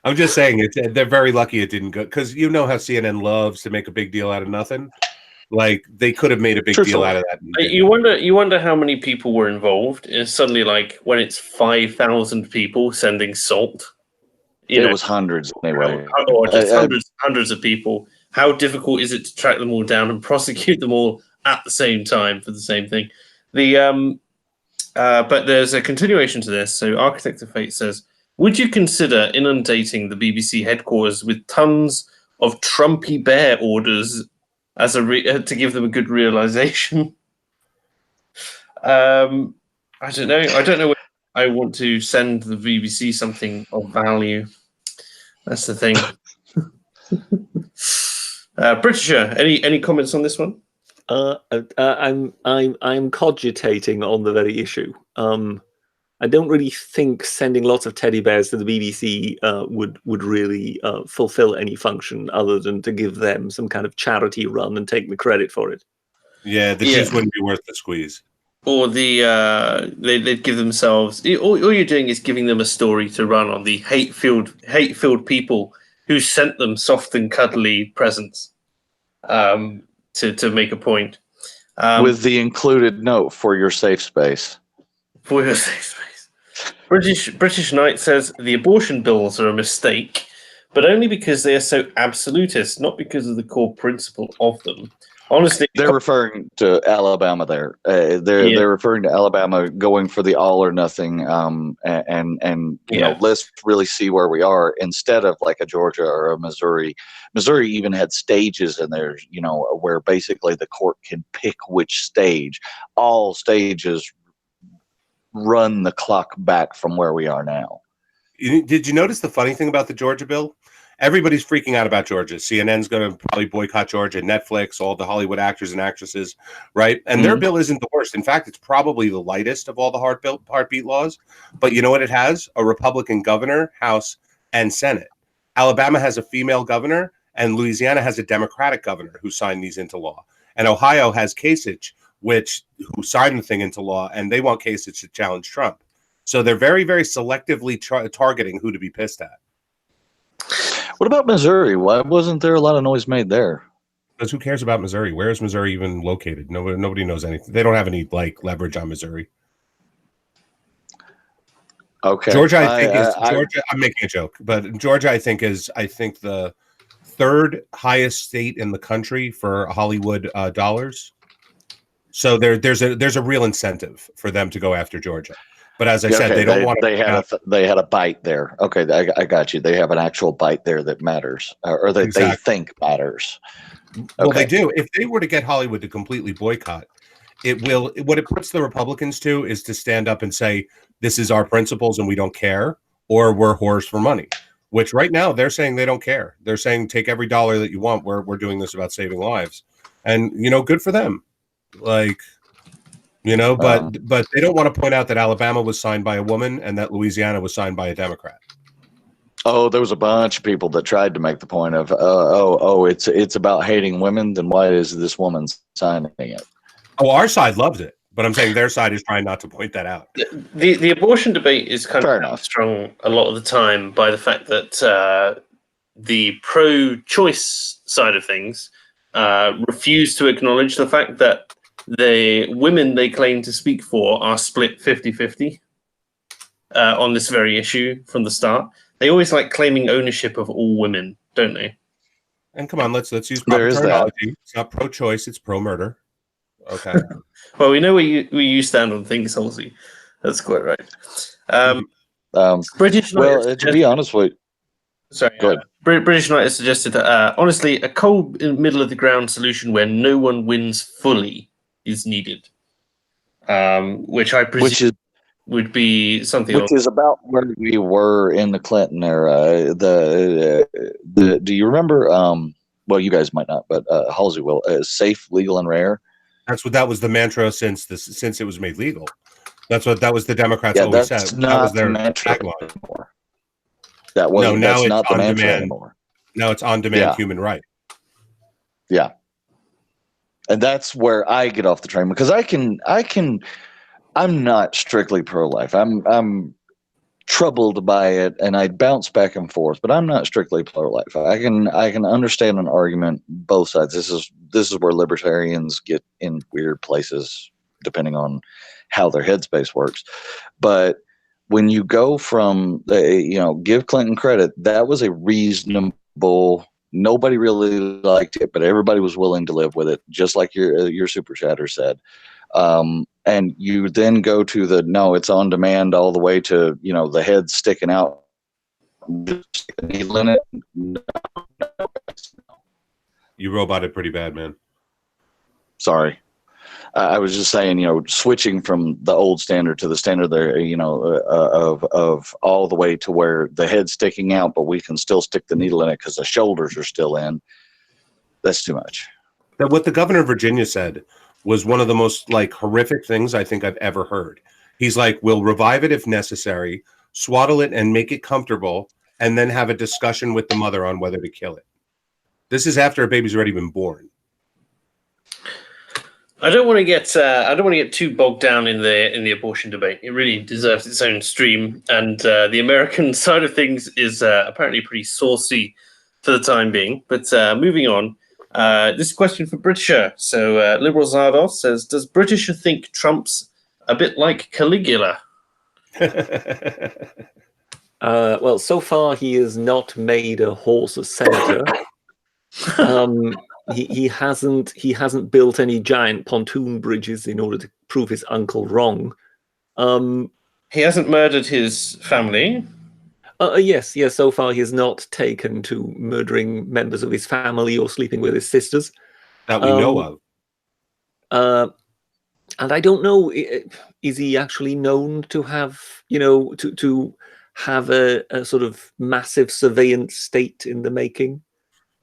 Speaker 4: I'm just saying they're very lucky it didn't go, because how CNN loves to make a big deal out of nothing. Like they could have made a big deal out of that.
Speaker 1: You wonder how many people were involved. It's suddenly like when it's 5,000 people sending salt.
Speaker 3: It was hundreds anyway,
Speaker 1: or just hundreds of people. How difficult is it to track them all down and prosecute them all at the same time for the same thing? But there's a continuation to this. So Architect of Fate says, would you consider inundating the BBC headquarters with tons of Trumpy bear orders as to give them a good realization? I don't know. I don't know whether I want to send the BBC something of value. That's the thing. Britisher, any comments on this one?
Speaker 2: I'm cogitating on the very issue. I don't really think sending lots of teddy bears to the BBC would really fulfill any function other than to give them some kind of charity run and take the credit for it.
Speaker 4: Yeah, the juice wouldn't be worth the squeeze.
Speaker 1: Or they'd give themselves. All you're doing is giving them a story to run on the hate-filled people who sent them soft and cuddly presents to make a point.
Speaker 3: With the included note for your safe space.
Speaker 1: For your safe space. British Knight says the abortion bills are a mistake, but only because they are so absolutist, not because of the core principle of them. Honestly,
Speaker 3: they're referring to Alabama. They're referring to Alabama going for the all or nothing, and let's really see where we are, instead of like a Georgia or a Missouri. Missouri even had stages in there, where basically the court can pick which stage. All stages run the clock back from where we are now.
Speaker 4: Did you notice the funny thing about the Georgia bill? Everybody's freaking out about Georgia. CNN's going to probably boycott Georgia, Netflix, all the Hollywood actors and actresses, right? And their bill isn't the worst. In fact, it's probably the lightest of all the heartbeat laws. But you know what it has? A Republican governor, House, and Senate. Alabama has a female governor, and Louisiana has a Democratic governor who signed these into law. And Ohio has Kasich, who signed the thing into law, and they want Kasich to challenge Trump. So they're very, very selectively targeting who to be pissed at.
Speaker 3: What about Missouri? Why wasn't there a lot of noise made there?
Speaker 4: Because who cares about Missouri? Where is Missouri even located? Nobody knows anything. They don't have any leverage on Missouri.
Speaker 3: Okay,
Speaker 4: Georgia, I'm making a joke, but Georgia, I think the third highest state in the country for Hollywood dollars. So there's a real incentive for them to go after Georgia. But as I said, they don't want to.
Speaker 3: They had a bite there. Okay, I got you. They have an actual bite there that matters, or that they think matters.
Speaker 4: Well, they do. If they were to get Hollywood to completely boycott, what it puts the Republicans to is to stand up and say, this is our principles and we don't care, or we're whores for money. Which right now they're saying they don't care. They're saying take every dollar that you want. We're doing this about saving lives, and good for them. But they don't want to point out that Alabama was signed by a woman and that Louisiana was signed by a Democrat.
Speaker 3: Oh, there was a bunch of people that tried to make the point of, it's about hating women. Then why is this woman signing it?
Speaker 1: Oh, our side loves it, but I'm saying their side is trying not to point that out. The abortion debate is kind of strung a lot of the time by the fact that the pro-choice side of things refuse to acknowledge the fact that the women they claim to speak for are split 50-50 on this very issue from the start. They always like claiming ownership of all women, don't they? And come on, let's use proper terminology. It's not pro-choice, it's pro-murder. Okay. Well, we know where you stand on things, Halsey. That's quite right. British
Speaker 3: well,
Speaker 1: Knight
Speaker 3: to be honest with
Speaker 1: sorry,
Speaker 3: go ahead.
Speaker 1: British Knight has suggested that honestly, a cold in the middle of the ground solution where no one wins fully is needed, which I presume would be something.
Speaker 3: Which is about where we were in the Clinton era. Do you remember? Well, you guys might not, but Halsey will. Safe, legal, and rare.
Speaker 4: That was the mantra since it was made legal. That was the Democrats always
Speaker 3: that's
Speaker 4: said.
Speaker 3: Not
Speaker 4: that was their
Speaker 3: the mantra
Speaker 4: tagline.
Speaker 3: Anymore. That was
Speaker 4: no. Now
Speaker 3: that's
Speaker 4: it's
Speaker 3: not the
Speaker 4: on
Speaker 3: mantra
Speaker 4: demand.
Speaker 3: Anymore.
Speaker 4: Now it's on demand human right.
Speaker 3: Yeah, and that's where I get off the train because I'm not strictly pro-life. I'm troubled by it, and I bounce back and forth. But I'm not strictly pro-life. I can understand an argument both sides. This is where libertarians get in weird places, depending on how their headspace works. But when you go from give Clinton credit, that was a reasonable. Nobody really liked it, but everybody was willing to live with it, just like your super chatter said. And you then go to it's on demand all the way to, the head sticking out.
Speaker 4: You roboted pretty bad, man.
Speaker 3: Sorry. I was just saying, switching from the old standard to the standard there, of all the way to where the head's sticking out, but we can still stick the needle in it because the shoulders are still in. That's too much.
Speaker 4: What the governor of Virginia said was one of the most horrific things I think I've ever heard. He's like, we'll revive it if necessary, swaddle it and make it comfortable, and then have a discussion with the mother on whether to kill it. This is after a baby's already been born.
Speaker 1: I don't want to get too bogged down in the abortion debate. It really deserves its own stream, and the American side of things is apparently pretty saucy for the time being. But moving on, this question for Britisher. So Liberal Zardos says, does Britisher think Trump's a bit like Caligula?
Speaker 2: Well, so far he has not made a horse a senator. He hasn't built any giant pontoon bridges in order to prove his uncle wrong.
Speaker 1: He hasn't murdered his family.
Speaker 2: Yes. So far he has not taken to murdering members of his family or sleeping with his sisters
Speaker 4: that we know
Speaker 2: of. And I don't know, is he actually known to have, to have a sort of massive surveillance state in the making?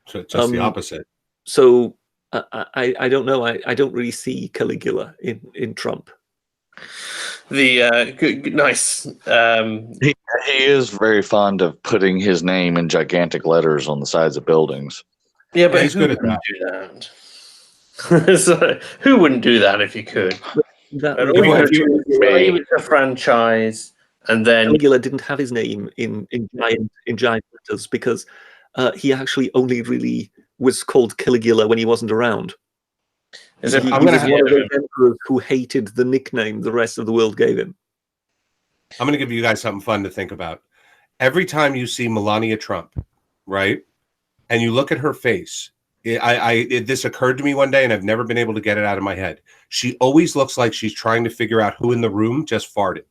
Speaker 4: So just the opposite.
Speaker 2: So I don't know. I don't really see Caligula in Trump.
Speaker 1: Nice.
Speaker 3: He is very fond of putting his name in gigantic letters on the sides of buildings.
Speaker 1: Yeah, but he's good at that. Do that? So, who wouldn't do that if you could? Claim it's a franchise, and then
Speaker 2: Caligula didn't have his name in giant letters because he actually only really was called Caligula when he wasn't around. He was one of those emperors who hated the nickname the rest of the world gave him.
Speaker 4: I'm going to give you guys something fun to think about. Every time you see Melania Trump, right, and you look at her face, this occurred to me one day, and I've never been able to get it out of my head. She always looks like she's trying to figure out who in the room just farted.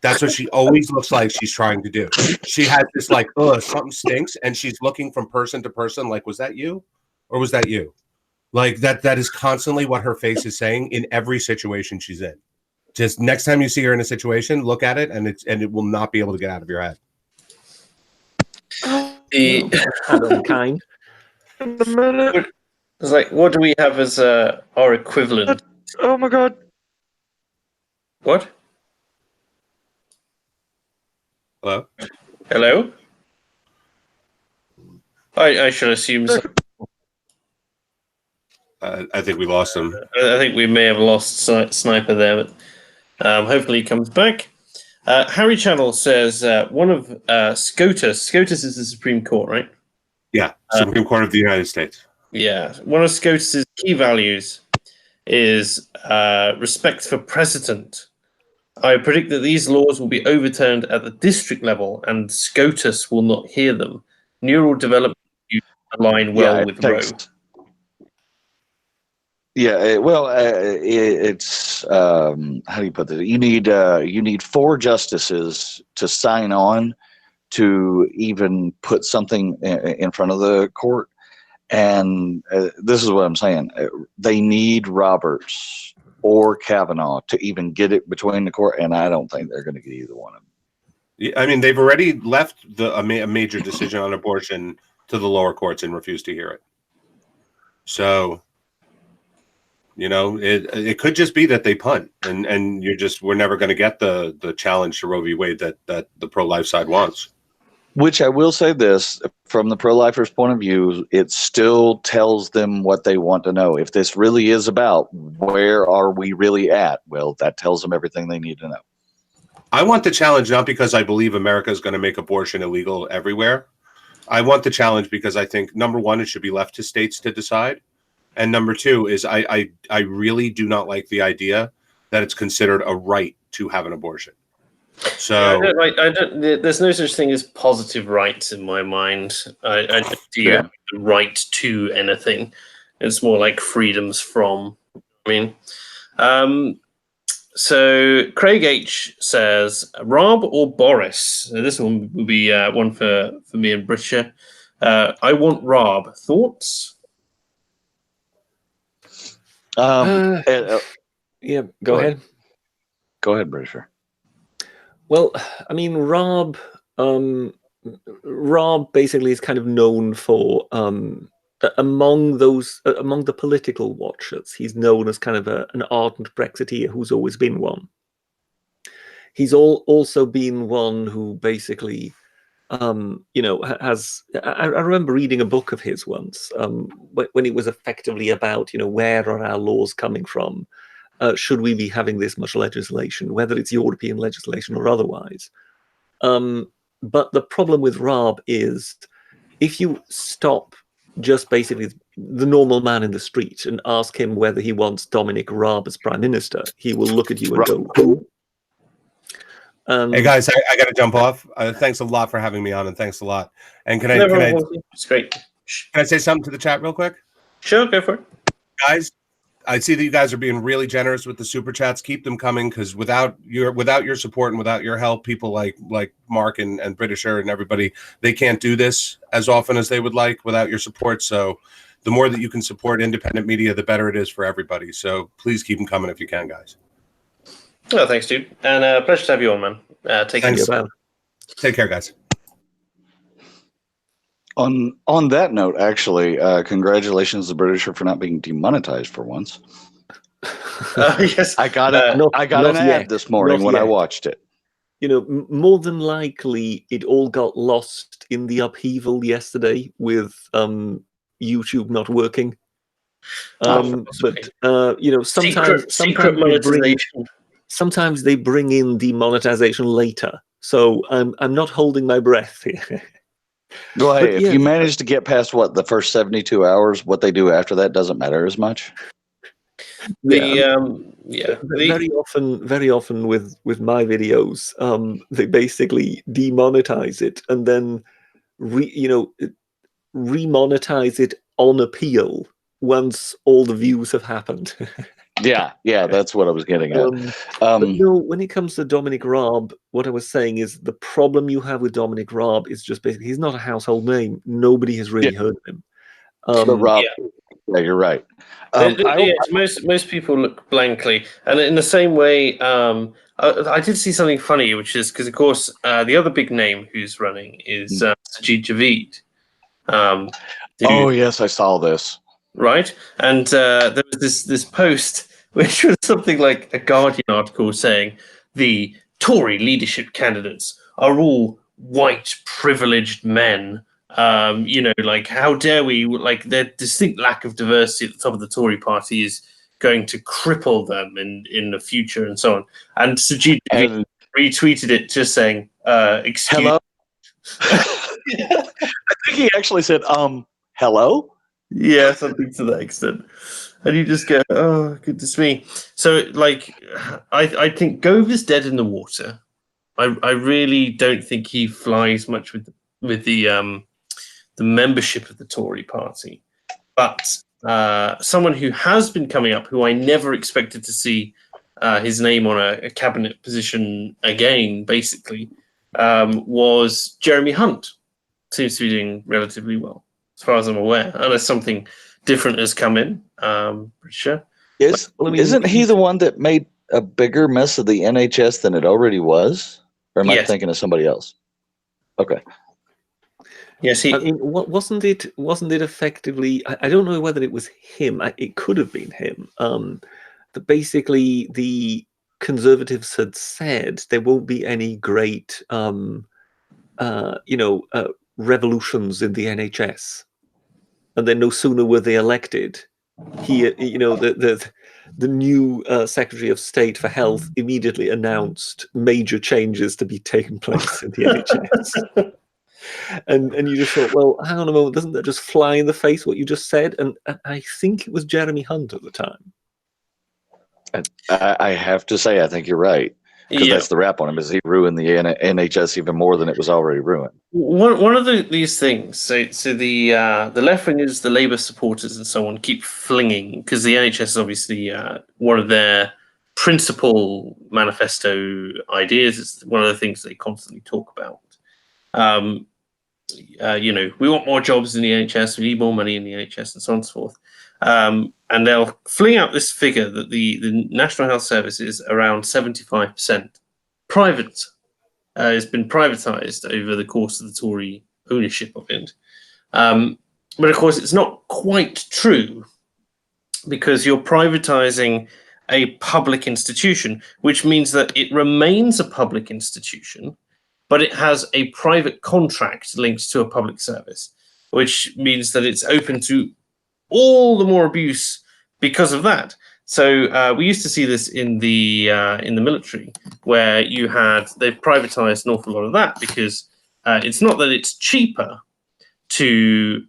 Speaker 4: That's what she always looks like she's trying to do. She has this something stinks, and she's looking from person to person like, was that you? Or was that you? Like that is constantly what her face is saying in every situation she's in. Just next time you see her in a situation, look at it, and it will not be able to get out of your head.
Speaker 2: Kind.
Speaker 1: It's like, what do we have as our equivalent?
Speaker 3: Oh my God!
Speaker 1: What?
Speaker 4: Hello?
Speaker 1: Hello? I should assume so.
Speaker 4: I think we lost him.
Speaker 1: I think we may have lost Sniper there, but hopefully he comes back. Harry Channel says one of SCOTUS. SCOTUS is the Supreme Court, right?
Speaker 4: Yeah, Supreme Court of the United States.
Speaker 1: Yeah, one of SCOTUS's key values is respect for precedent. I predict that these laws will be overturned at the district level, and SCOTUS will not hear them. Neural development align well with Roe.
Speaker 3: Yeah, well, it's how do you put this? You need 4 justices to sign on to even put something in front of the court, and this is what I'm saying. They need Roberts or Kavanaugh to even get it between the court, and I don't think they're going to get either one of them.
Speaker 4: I mean, they've already left a major decision on abortion to the lower courts and refused to hear it. So, you know, it could just be that they punt, and we're never going to get the challenge to Roe v. Wade that the pro-life side wants.
Speaker 3: Which I will say this, from the pro-lifers' point of view, it still tells them what they want to know. If this really is about where are we really at, well, that tells them everything they need to know.
Speaker 4: I want the challenge not because I believe America is going to make abortion illegal everywhere. I want the challenge because I think, number one, it should be left to states to decide. And number two is I really do not like the idea that it's considered a right to have an abortion. So
Speaker 1: I don't. There's no such thing as positive rights in my mind. I don't see the right to anything. It's more like freedoms from. I mean, so Craig H says, Rob or Boris? This one will be one for me and Britisher. I want Rob. Thoughts?
Speaker 2: Yeah, go ahead.
Speaker 3: Go ahead, Britisher.
Speaker 2: Well, I mean, Rob basically is kind of known for among the political watchers. He's known as kind of an ardent Brexiteer who's always been one. He's also been one who basically, has. I remember reading a book of his once when it was effectively about, where are our laws coming from? Should we be having this much legislation, whether it's European legislation or otherwise? But the problem with Rob is if you stop just basically the normal man in the street and ask him whether he wants Dominic Raab as Prime Minister, he will look at you and go, who?
Speaker 4: Hey guys, I got to jump off. Thanks a lot for having me on, and thanks a lot. And can I
Speaker 1: it's great.
Speaker 4: Can I say something to the chat real quick?
Speaker 1: Sure, go for it.
Speaker 4: Guys, I see that you guys are being really generous with the super chats. Keep them coming, because without your support and without your help, people like Mark and Britisher and everybody, they can't do this as often as they would like without your support. So the more that you can support independent media, the better it is for everybody. So please keep them coming if you can, guys.
Speaker 1: Oh, thanks, dude. And pleasure to have you on, man. Take care.
Speaker 4: Take care, guys.
Speaker 3: On that note, actually, congratulations to the Britisher for not being demonetized for once.
Speaker 1: Yes,
Speaker 3: I got an ad this morning when I watched it.
Speaker 2: More than likely, it all got lost in the upheaval yesterday with YouTube not working. Sometimes they bring in demonetization later, so I'm not holding my breath here.
Speaker 3: Well, hey, if you manage to get past the first 72 hours, what they do after that doesn't matter as much.
Speaker 2: Very often with my videos, they basically demonetize it and then remonetize it on appeal once all the views have happened.
Speaker 3: Yeah, that's what I was getting at.
Speaker 2: But no, when it comes to Dominic Raab, what I was saying is the problem you have with Dominic Raab is just basically he's not a household name. Nobody has really heard of him.
Speaker 3: But Rob, you're right.
Speaker 1: Most people look blankly, and in the same way, I did see something funny, which is because, of course, the other big name who's running is Sajid Javid.
Speaker 3: Yes, I saw this.
Speaker 1: Right, and there was this post which was something like a Guardian article saying the Tory leadership candidates are all white privileged men. Like, how dare we? Like, their distinct lack of diversity at the top of the Tory party is going to cripple them in the future, and so on. And Sajid retweeted it, just saying, "Excuse."
Speaker 3: Hello. I think he actually said, "Hello."
Speaker 1: Yeah, something to that extent. And you just go, oh, goodness me. So, like, I think Gover's dead in the water. I really don't think he flies much with the membership of the Tory party. But someone who has been coming up, who I never expected to see his name on a cabinet position again, basically, was Jeremy Hunt. Seems to be doing relatively well, as far as I'm aware, unless something different has come in. Pretty sure.
Speaker 3: Isn't he the one that made a bigger mess of the NHS than it already was? Or am I thinking of somebody else? Okay.
Speaker 1: Yes,
Speaker 2: I mean, wasn't it effectively? I don't know whether it was him. It could have been him. That basically the Conservatives had said there won't be any great, revolutions in the NHS, and then no sooner were they elected, the new Secretary of State for Health immediately announced major changes to be taking place in the NHS. And you just thought, well, hang on a moment, doesn't that just fly in the face what you just said? And I think it was Jeremy Hunt at the time.
Speaker 3: I have to say, I think you're right. Because that's the rap on him, is he ruined the NHS even more than it was already ruined.
Speaker 1: One of these things, so the left wingers, the Labour supporters, and so on, keep flinging, because the NHS is obviously one of their principal manifesto ideas. It's one of the things they constantly talk about. We want more jobs in the NHS, we need more money in the NHS, and so on and so forth. And they'll fling out this figure that the National Health Service is around 75% private. It's been privatised over the course of the Tory ownership of it. But of course, it's not quite true, because you're privatising a public institution, which means that it remains a public institution, but it has a private contract linked to a public service, which means that it's open to all the more abuse because of that. So we used to see this in the military, where they've privatized an awful lot of that, because it's not that it's cheaper to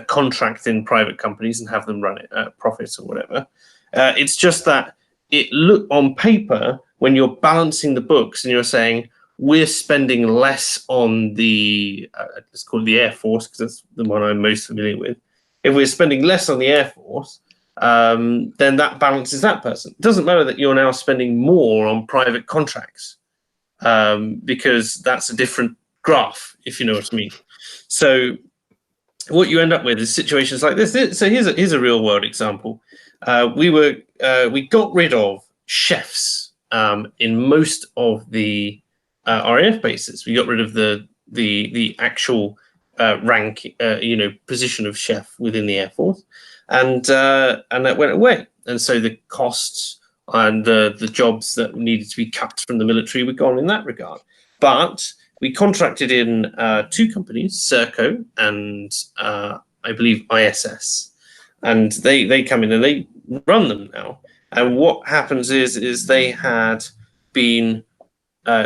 Speaker 1: contract in private companies and have them run it at profits or whatever. It's just that it look on paper, when you're balancing the books and you're saying, we're spending less on the, let's call it the Air Force, because that's the one I'm most familiar with. If we're spending less on the Air Force, then that balances that person. It doesn't matter that you're now spending more on private contracts, because that's a different graph, if you know what I mean. So what you end up with is situations like this. So here's a real world example. We got rid of chefs in most of the RAF bases. We got rid of the actual rank, position of chef within the Air Force, and that went away. And so the costs and the jobs that needed to be cut from the military were gone in that regard. But we contracted in two companies, Serco and I believe ISS, and they come in and they run them now. And what happens is they had been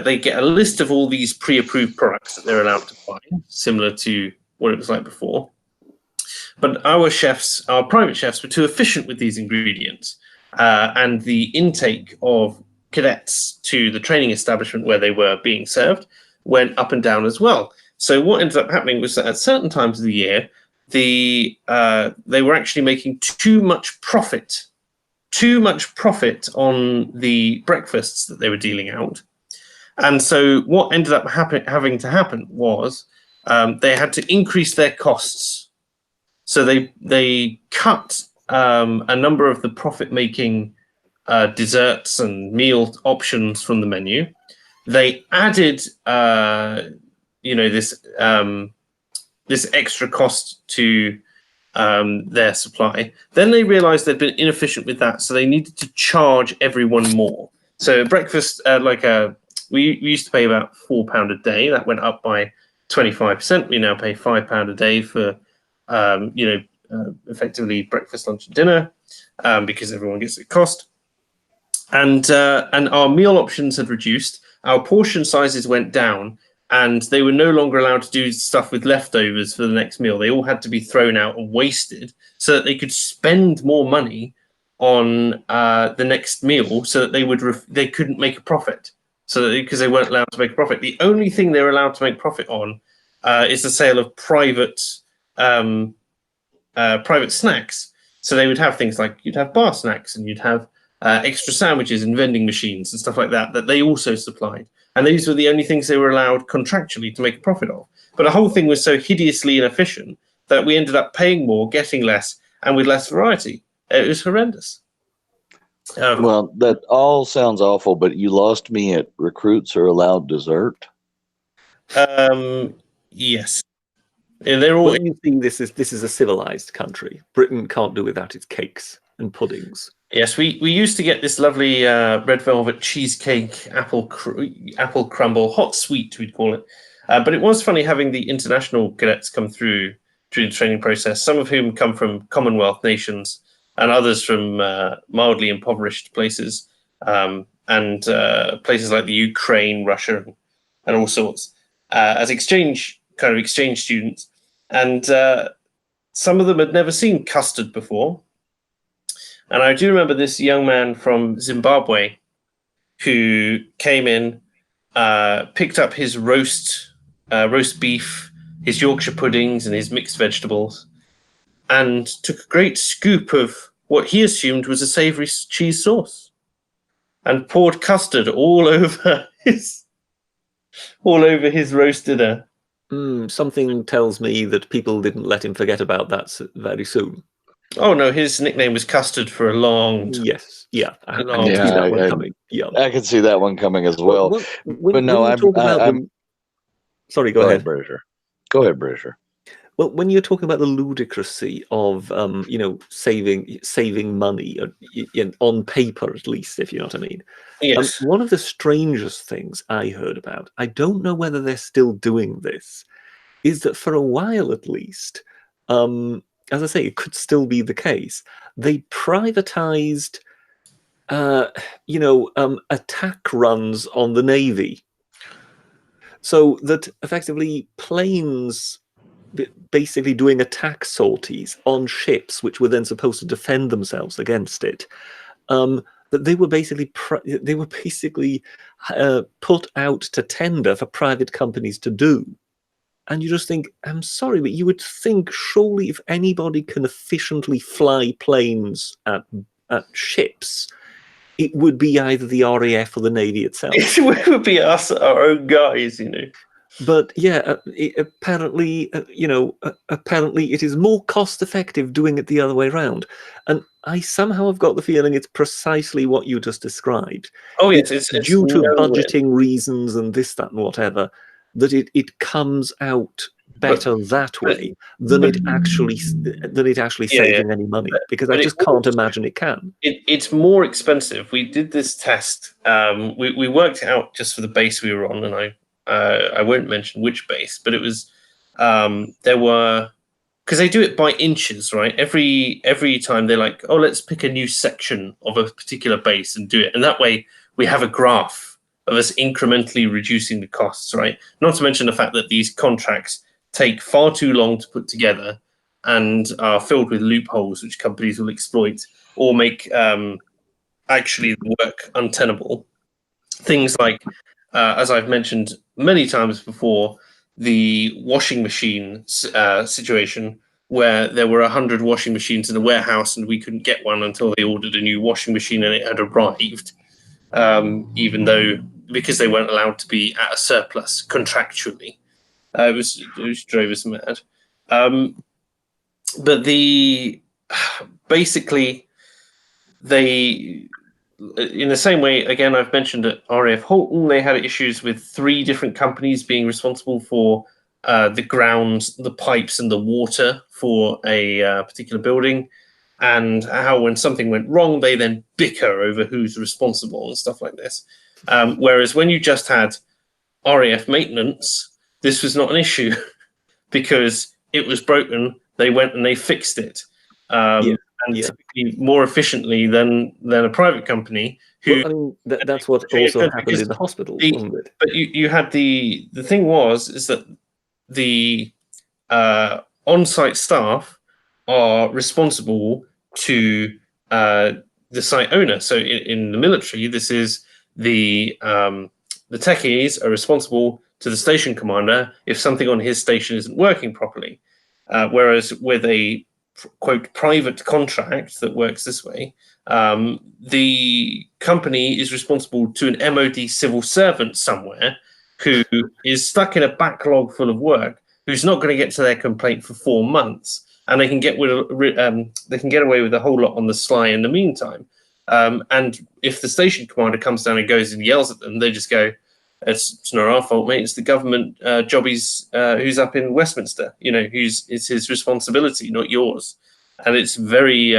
Speaker 1: they get a list of all these pre-approved products that they're allowed to buy, similar to what it was like before. But our private chefs, were too efficient with these ingredients, and the intake of cadets to the training establishment where they were being served went up and down as well. So what ended up happening was that at certain times of the year, they were actually making too much profit on the breakfasts that they were dealing out. And so what ended up having to happen was they had to increase their costs. So they cut a number of the profit-making desserts and meal options from the menu. They added, this extra cost to their supply. Then they realized they'd been inefficient with that, so they needed to charge everyone more. So breakfast, we used to pay about £4 a day. That went up by 25%. We now pay £5 a day for, effectively breakfast, lunch, and dinner, because everyone gets a cost. And our meal options had reduced. Our portion sizes went down, and they were no longer allowed to do stuff with leftovers for the next meal. They all had to be thrown out and wasted so that they could spend more money on the next meal, so that they couldn't make a profit. Because they weren't allowed to make a profit. The only thing they're allowed to make profit on is the sale of private snacks. So they would have things like you'd have bar snacks and you'd have extra sandwiches and vending machines and stuff like that that they also supplied. And these were the only things they were allowed contractually to make a profit of. But the whole thing was so hideously inefficient that we ended up paying more, getting less, and with less variety. It was horrendous.
Speaker 3: Well, that all sounds awful, but you lost me at recruits are allowed dessert.
Speaker 1: Yes. They're all.
Speaker 2: Well, you see, this is a civilized country. Britain can't do without its cakes and puddings.
Speaker 1: Yes, we used to get this lovely red velvet cheesecake, apple crumble, hot sweet, we'd call it. But it was funny having the international cadets come through the training process, some of whom come from Commonwealth nations and others from mildly impoverished places, and places like the Ukraine, Russia, and all sorts, as exchange students. And some of them had never seen custard before. And I do remember this young man from Zimbabwe who came in, picked up his roast beef, his Yorkshire puddings, and his mixed vegetables, and took a great scoop of what he assumed was a savoury cheese sauce, and poured custard all over his roast dinner.
Speaker 2: Something tells me that people didn't let him forget about that very soon.
Speaker 3: Oh
Speaker 1: no, his nickname was Custard for a long time.
Speaker 2: Yes, yeah, I can see that one coming. Yeah,
Speaker 3: I can see that one coming as well.
Speaker 2: But no, I'm sorry. Go ahead,
Speaker 3: Britisher. Go ahead, Britisher.
Speaker 2: Well, when you're talking about the ludicrousy of saving money on paper, at least, if you know what I mean.
Speaker 1: Yes.
Speaker 2: One of the strangest things I heard about, I don't know whether they're still doing this, is that for a while at least, as I say, it could still be the case, they privatized, attack runs on the Navy. So that effectively planes basically doing attack sorties on ships, which were then supposed to defend themselves against it, that they were basically put out to tender for private companies to do. And you just think, I'm sorry, but you would think surely if anybody can efficiently fly planes at ships, it would be either the RAF or the Navy itself.
Speaker 1: It would be us, our own guys,
Speaker 2: But yeah, apparently it is more cost effective doing it the other way around. And I somehow have got the feeling it's precisely what you just described.
Speaker 1: Oh yes, it's
Speaker 2: due to budgeting reasons and this, that, and whatever, that it comes out better that way than it actually saving any money, because I just can't imagine it can.
Speaker 1: It's more expensive. We did this test. We worked it out just for the base we were on, and I won't mention which base, but it was there were, because they do it by inches, right? Every time they're like, oh, let's pick a new section of a particular base and do it, and that way we have a graph of us incrementally reducing the costs, right? Not to mention the fact that these contracts take far too long to put together and are filled with loopholes which companies will exploit or make actually the work untenable. Things like, as I've mentioned many times before, the washing machine situation where there were 100 washing machines in a warehouse and we couldn't get one until they ordered a new washing machine and it had arrived, even though because they weren't allowed to be at a surplus contractually. It drove us mad. But basically they, in the same way, again, I've mentioned at RAF Halton, they had issues with 3 different companies being responsible for the grounds, the pipes, and the water for a particular building, and how when something went wrong, they then bicker over who's responsible and stuff like this. Whereas when you just had RAF maintenance, this was not an issue because it was broken. They went and they fixed it. Typically more efficiently than a private company.
Speaker 2: That's what also happened in the hospitals, wasn't it?
Speaker 1: But you had the thing is that the on-site staff are responsible to the site owner. So in the military, this is the techies are responsible to the station commander if something on his station isn't working properly. Whereas with a quote, private contract that works this way, the company is responsible to an MOD civil servant somewhere who is stuck in a backlog full of work, who's not going to get to their complaint for 4 months, and they can get away with a whole lot on the sly in the meantime. And if the station commander comes down and goes and yells at them, they just go, "It's not our fault, mate. It's the government jobbies who's up in Westminster. It's his responsibility, not yours." And it's very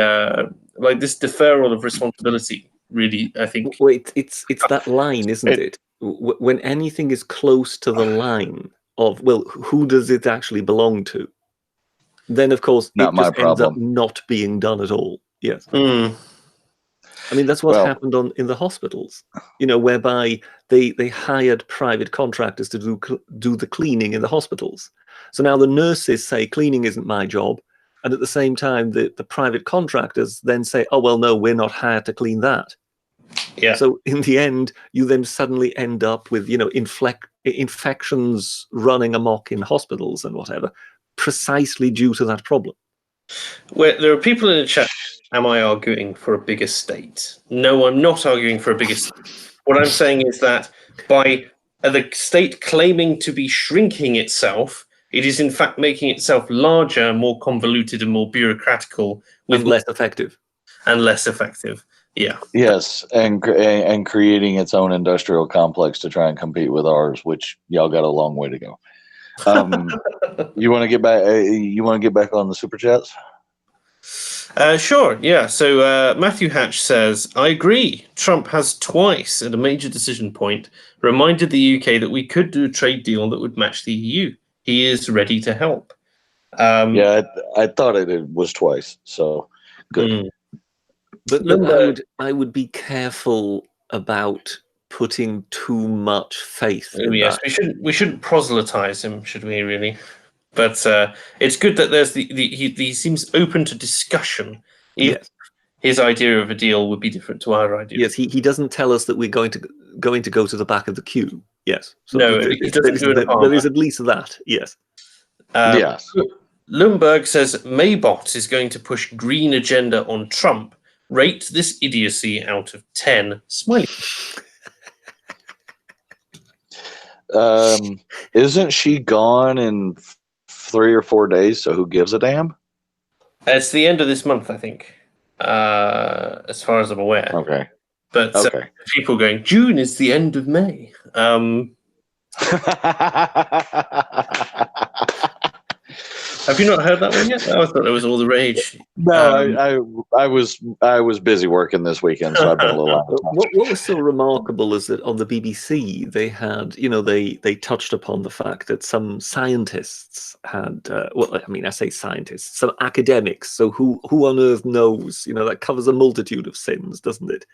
Speaker 1: like this deferral of responsibility. Really, I think.
Speaker 2: Wait, it's that line, isn't it? When anything is close to the line of, well, who does it actually belong to? Then, of course,
Speaker 3: Not
Speaker 2: it
Speaker 3: my
Speaker 2: just ends up
Speaker 3: problem.
Speaker 2: not being done at all. Yes.
Speaker 1: Mm.
Speaker 2: I mean, that's what happened in the hospitals, whereby they hired private contractors to do the cleaning in the hospitals. So now the nurses say cleaning isn't my job. And at the same time, the private contractors then say, oh, well, no, we're not hired to clean that.
Speaker 1: Yeah.
Speaker 2: So in the end, you then suddenly end up with, infections running amok in hospitals and whatever, precisely due to that problem.
Speaker 1: Well, there are people in the chat. Am I arguing for a bigger state? No, I'm not arguing for a bigger state. What I'm saying is that by the state claiming to be shrinking itself, it is in fact making itself larger, more convoluted, and more bureaucratical,
Speaker 2: with less effective.
Speaker 1: And less effective. Yeah.
Speaker 3: Yes, and creating its own industrial complex to try and compete with ours, which y'all got a long way to go. You want to get back? You want to get back on the super chats?
Speaker 1: Sure. Yeah. So Matthew Hatch says, "I agree. Trump has twice, at a major decision point, reminded the UK that we could do a trade deal that would match the EU. He is ready to help."
Speaker 3: Yeah, I thought it was twice. So good.
Speaker 2: But I would be careful about putting too much faith in that.
Speaker 1: We shouldn't proselytize him, should we? Really, but it's good that there's he seems open to discussion.
Speaker 2: Yes,
Speaker 1: his idea of a deal would be different to our idea.
Speaker 2: Yes, he doesn't tell us that we're going to go to the back of the queue. Yes,
Speaker 1: so no, he doesn't do it.
Speaker 2: There is at least that. Yes.
Speaker 3: Yes.
Speaker 1: Lumberg says Maybot is going to push green agenda on Trump. Rate this idiocy out of 10. Smiley.
Speaker 3: Isn't she gone in 3 or 4 days? So who gives a damn?
Speaker 1: It's the end of this month, I think, as far as I'm aware.
Speaker 3: Okay.
Speaker 1: But people going, June is the end of May. Have you not heard that one yet? I thought it was all the rage.
Speaker 3: No, I was busy working this weekend, so I've been a little out of touch.
Speaker 2: What was so remarkable is that on the BBC they had, they touched upon the fact that some scientists had, I say scientists, some academics. So who on earth knows? That covers a multitude of sins, doesn't it?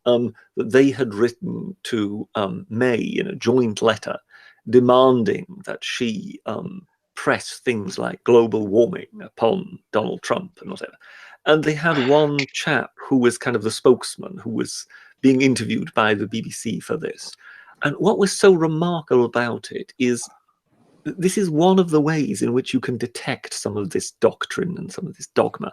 Speaker 2: That they had written to May in a joint letter demanding that she press things like global warming upon Donald Trump and whatever. And they had one chap who was kind of the spokesman who was being interviewed by the BBC for this. And what was so remarkable about it is this is one of the ways in which you can detect some of this doctrine and some of this dogma,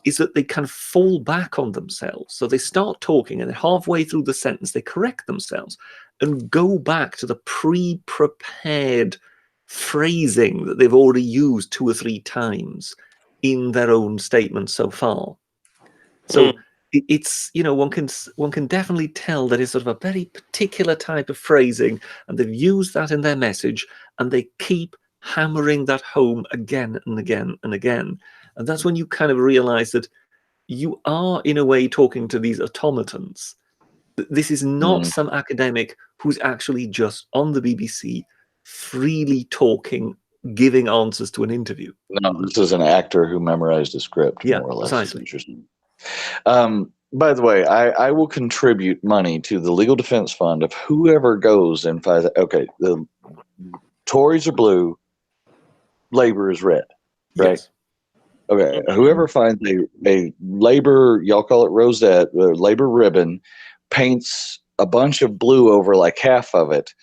Speaker 2: is that they can fall back on themselves. So they start talking and then halfway through the sentence, they correct themselves and go back to the pre-prepared phrasing that they've already used 2 or 3 times in their own statement so far. So it's, one can definitely tell that it's sort of a very particular type of phrasing, and they've used that in their message, and they keep hammering that home again and again and again. And that's when you kind of realize that you are, in a way, talking to these automatons. This is not some academic who's actually just on the BBC freely talking, giving answers to an interview.
Speaker 3: No, this is an actor who memorized a script, more or less.
Speaker 2: Precisely.
Speaker 3: Interesting. By the way, I will contribute money to the legal defense fund of whoever goes and finds. Okay, the Tories are blue, Labor is red, right?
Speaker 2: Yes.
Speaker 3: Okay, whoever finds a Labor, y'all call it rosette, the Labor ribbon, paints a bunch of blue over like half of it,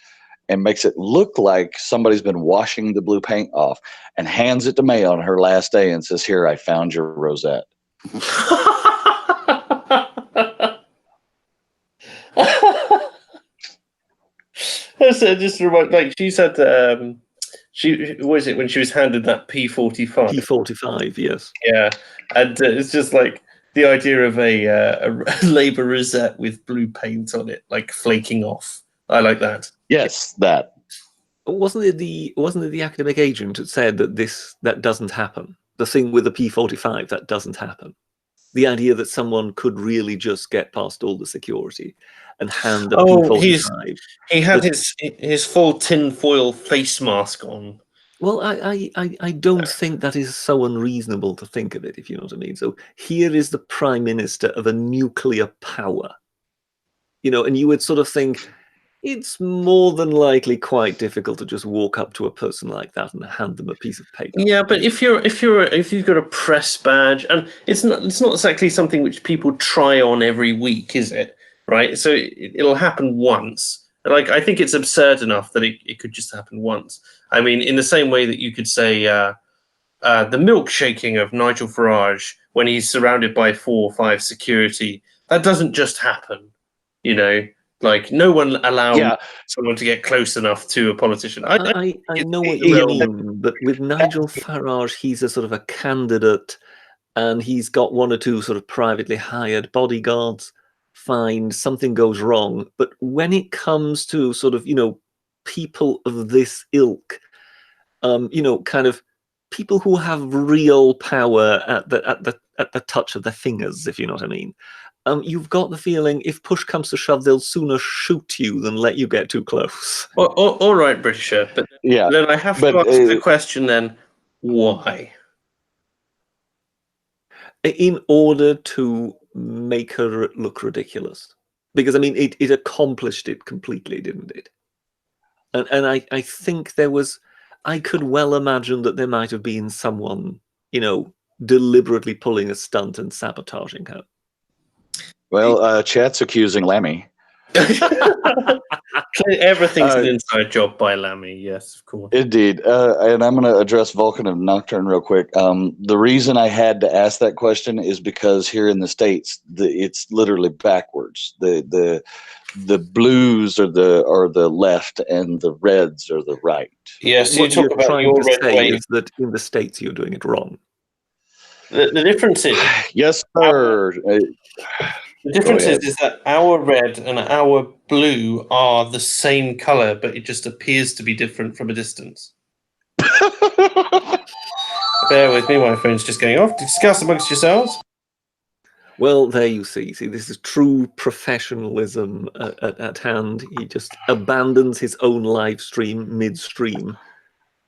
Speaker 3: and makes it look like somebody's been washing the blue paint off, and hands it to May on her last day and says, "Here, I found your rosette."
Speaker 1: So just remind, like she said, she was it when she was handed that P45.
Speaker 2: P45, yes.
Speaker 1: Yeah, and it's just like the idea of a Labour rosette with blue paint on it, like flaking off. I like that.
Speaker 3: Yes, that.
Speaker 2: Wasn't it the academic agent that said that that doesn't happen? The thing with the P45, that doesn't happen. The idea that someone could really just get past all the security and hand a P45.
Speaker 1: He had his full tinfoil face mask on.
Speaker 2: Well, I don't think that is so unreasonable to think of it, if you know what I mean. So here is the prime minister of a nuclear power, and you would sort of think it's more than likely quite difficult to just walk up to a person like that and hand them a piece of paper.
Speaker 1: Yeah, but if you've got a press badge, and it's not exactly something which people try on every week, is it? Right. So it'll happen once. Like, I think it's absurd enough that it could just happen once. I mean, in the same way that you could say the milkshaking of Nigel Farage when he's surrounded by 4 or 5 security, that doesn't just happen, Like, no one allows someone to get close enough to a politician.
Speaker 2: I know what you mean, but with Nigel Farage, he's a sort of a candidate, and he's got 1 or 2 sort of privately hired bodyguards. Fine, something goes wrong, but when it comes to sort of people of this ilk, kind of people who have real power at the touch of their fingers, if you know what I mean, you've got the feeling if push comes to shove, they'll sooner shoot you than let you get too close.
Speaker 1: All right, Britisher, but then I have to ask the question then: why?
Speaker 2: In order to make her look ridiculous, because I mean it accomplished it completely, didn't it? And I think I could well imagine that there might have been someone deliberately pulling a stunt and sabotaging her.
Speaker 3: Well, chat's accusing Lammy.
Speaker 1: Everything's an inside job by Lammy, yes, of course.
Speaker 3: Indeed. And I'm going to address Vulcan of Nocturne real quick. The reason I had to ask that question is because here in the States, it's literally backwards. The blues are the left and the reds are the right.
Speaker 1: Yes,
Speaker 2: what you're trying to say is that in the States you're doing it wrong.
Speaker 1: The difference is...
Speaker 3: Yes, sir.
Speaker 1: The difference is that our red and our blue are the same color, but it just appears to be different from a distance. Bear with me, my phone's just going off. Discuss amongst yourselves.
Speaker 2: Well, there you see. This is true professionalism at hand. He just abandons his own live stream midstream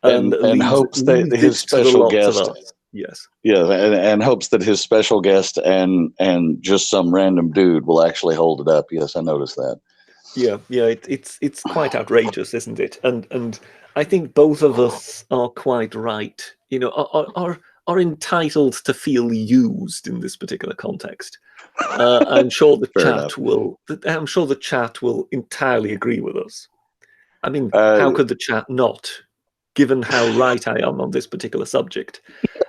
Speaker 2: and
Speaker 3: hopes that his special guest...
Speaker 2: Yes.
Speaker 3: Yeah, and hopes that his special guest and just some random dude will actually hold it up. Yes, I noticed that.
Speaker 2: Yeah, it's quite outrageous, isn't it? And I think both of us are quite right. Are entitled to feel used in this particular context. I'm sure the chat will. I'm sure the chat will entirely agree with us. I mean, how could the chat not? Given how right I am on this particular subject,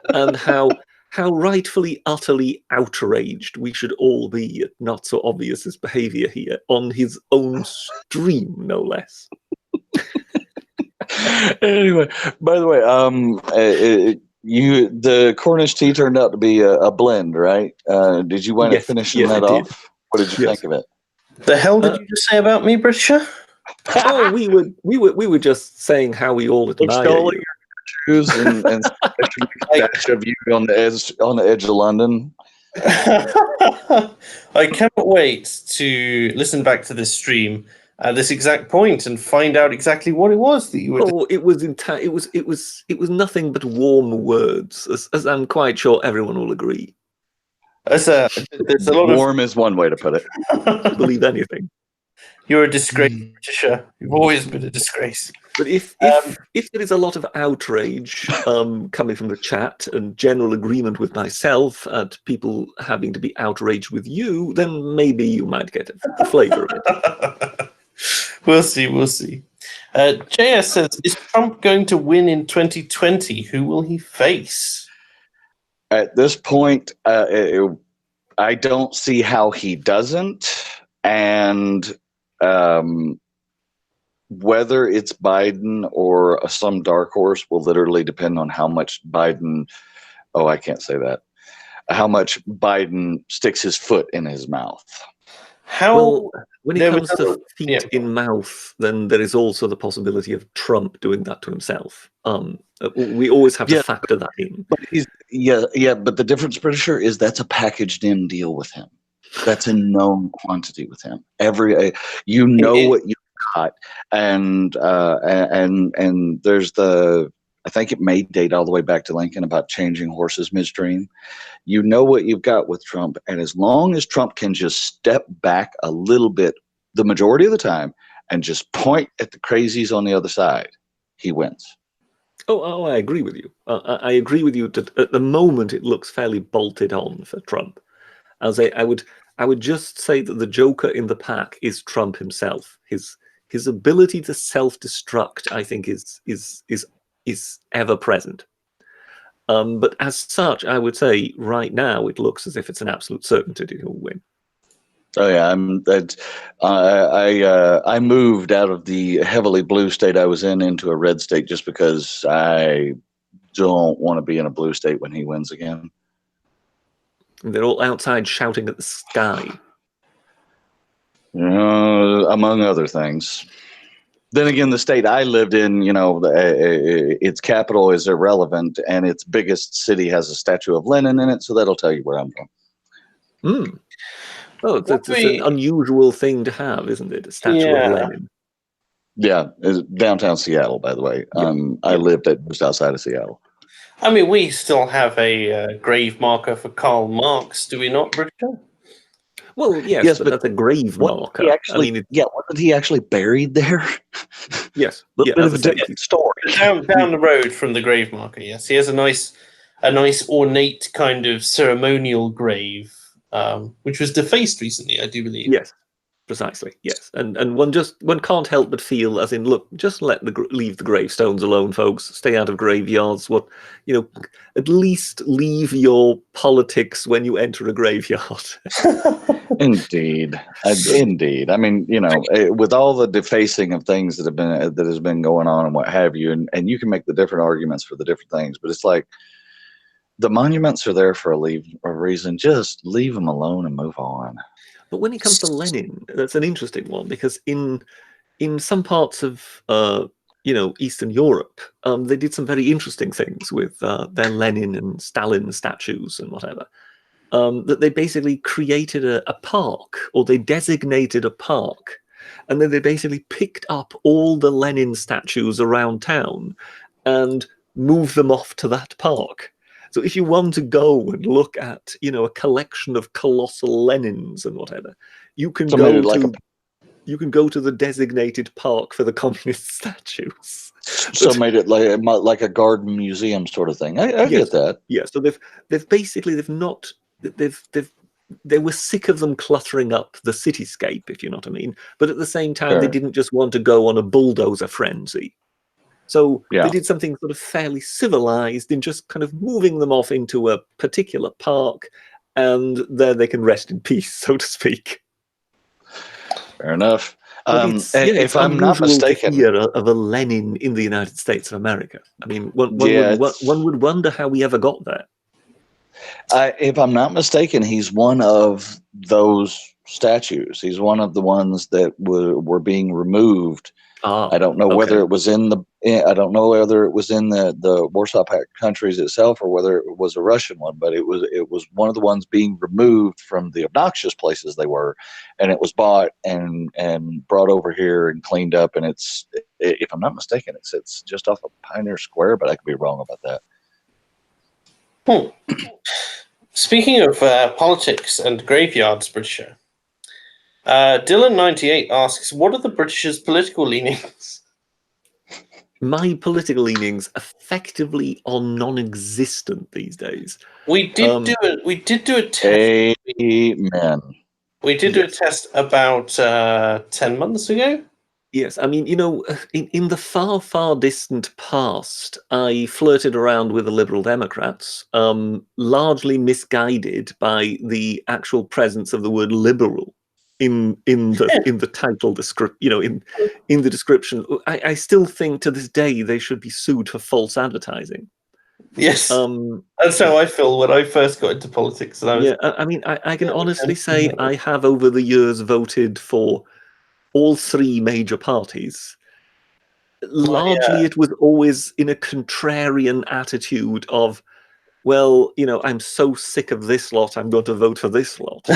Speaker 2: and how rightfully, utterly outraged we should all be at not so obvious his behavior here on his own stream, no less.
Speaker 3: Anyway, by the way, the Cornish tea turned out to be a blend, right? Did you wind up finishing that off? What did you think of it?
Speaker 1: The hell did you just say about me, Britisher?
Speaker 2: Oh, we were just saying how we all admire you.
Speaker 3: And of you on the edge of London.
Speaker 1: I cannot wait to listen back to this stream at this exact point and find out exactly what it was that you were.
Speaker 2: Oh, it was nothing but warm words, as I'm quite sure everyone will agree.
Speaker 1: There's a lot of
Speaker 3: warm is one way to put it.
Speaker 2: Believe anything.
Speaker 1: You're a disgrace, Britisher. You've always been a disgrace.
Speaker 2: But if there is a lot of outrage coming from the chat and general agreement with myself at people having to be outraged with you, then maybe you might get a flavour of it.
Speaker 1: We'll see. JS says, is Trump going to win in 2020? Who will he face?
Speaker 3: At this point, I don't see how he doesn't. And whether it's Biden or some dark horse will literally depend on how much Biden, I can't say that, how much Biden sticks his foot in his mouth.
Speaker 2: Well, when it comes to feet in mouth, then there is also the possibility of Trump doing that to himself. We always have to factor that in.
Speaker 3: But but the difference, Britisher, is that's a packaged in deal with him. That's a known quantity with him. What you got, and there's I think it may date all the way back to Lincoln about changing horses midstream. You know what you've got with Trump, and as long as Trump can just step back a little bit, the majority of the time, and just point at the crazies on the other side, he wins.
Speaker 2: Oh, I agree with you. I agree with you that at the moment it looks fairly bolted on for Trump. I would just say that the joker in the pack is Trump himself. His ability to self-destruct, I think, is ever present. But as such, I would say right now it looks as if it's an absolute certainty he'll win.
Speaker 3: Oh yeah, I moved out of the heavily blue state I was in into a red state just because I don't want to be in a blue state when he wins again.
Speaker 2: And they're all outside shouting at the sky.
Speaker 3: Among other things. Then again, the state I lived in, its capital is irrelevant, and its biggest city has a statue of Lenin in it, so that'll tell you where I'm from.
Speaker 2: Oh, it's an unusual thing to have, isn't it? A statue of Lenin.
Speaker 3: Yeah, it's downtown Seattle, by the way. I lived just outside of Seattle.
Speaker 1: I mean, we still have a grave marker for Karl Marx, do we not, Britisher?
Speaker 2: Well, yes, but that's a grave marker.
Speaker 3: Wasn't he actually buried there?
Speaker 2: Yes.
Speaker 3: A little bit of a different story.
Speaker 1: Down the road from the grave marker, yes. He has a nice ornate kind of ceremonial grave, which was defaced recently, I do believe.
Speaker 2: Yes, precisely. Yes, and one can't help but feel, as in, look, just leave the gravestones alone, folks. Stay out of graveyards. At least leave your politics when you enter a graveyard.
Speaker 3: Indeed. I mean, with all the defacing of things that has been going on and what have you, and you can make the different arguments for the different things, but it's like the monuments are there for a reason. Just leave them alone and move on.
Speaker 2: But when it comes to Lenin, that's an interesting one, because in some parts of Eastern Europe, they did some very interesting things with their Lenin and Stalin statues and whatever. That they basically created a park, or they designated a park, and then they basically picked up all the Lenin statues around town and moved them off to that park. So if you want to go and look at, a collection of colossal Lenins and whatever, you can go to the designated park for the communist statues.
Speaker 3: So made it like a garden museum sort of thing. I get that.
Speaker 2: Yeah. So they were sick of them cluttering up the cityscape, if you know what I mean. But at the same time, They didn't just want to go on a bulldozer frenzy. So they did something sort of fairly civilized in just kind of moving them off into a particular park, and there they can rest in peace, so to speak.
Speaker 3: Fair enough. If I'm not mistaken,
Speaker 2: to hear of a Lenin in the United States of America. I mean, one would wonder how we ever got there.
Speaker 3: If I'm not mistaken, he's one of those statues. He's one of the ones that were being removed. I don't know whether it was in the Warsaw Pact countries itself, or whether it was a Russian one, but it was one of the ones being removed from the obnoxious places they were, and it was bought and brought over here and cleaned up. And it's, if I'm not mistaken, it's just off of Pioneer Square, but I could be wrong about that.
Speaker 1: Speaking of politics and graveyards, Britisher, Dylan98 asks, what are the Britishers' political leanings?
Speaker 2: My political leanings effectively are non-existent these days.
Speaker 3: We did do a test. Amen.
Speaker 1: We did do a test about 10 months ago.
Speaker 2: Yes, I mean, in the far, far distant past, I flirted around with the Liberal Democrats, largely misguided by the actual presence of the word liberal in the title in the description. I still think to this day they should be sued for false advertising.
Speaker 1: Yes, that's how I feel when I first got into politics. And I was,
Speaker 2: I mean, I can honestly say I have over the years voted for all three major parties. Largely, it was always in a contrarian attitude of, well, I'm so sick of this lot, I'm going to vote for this lot.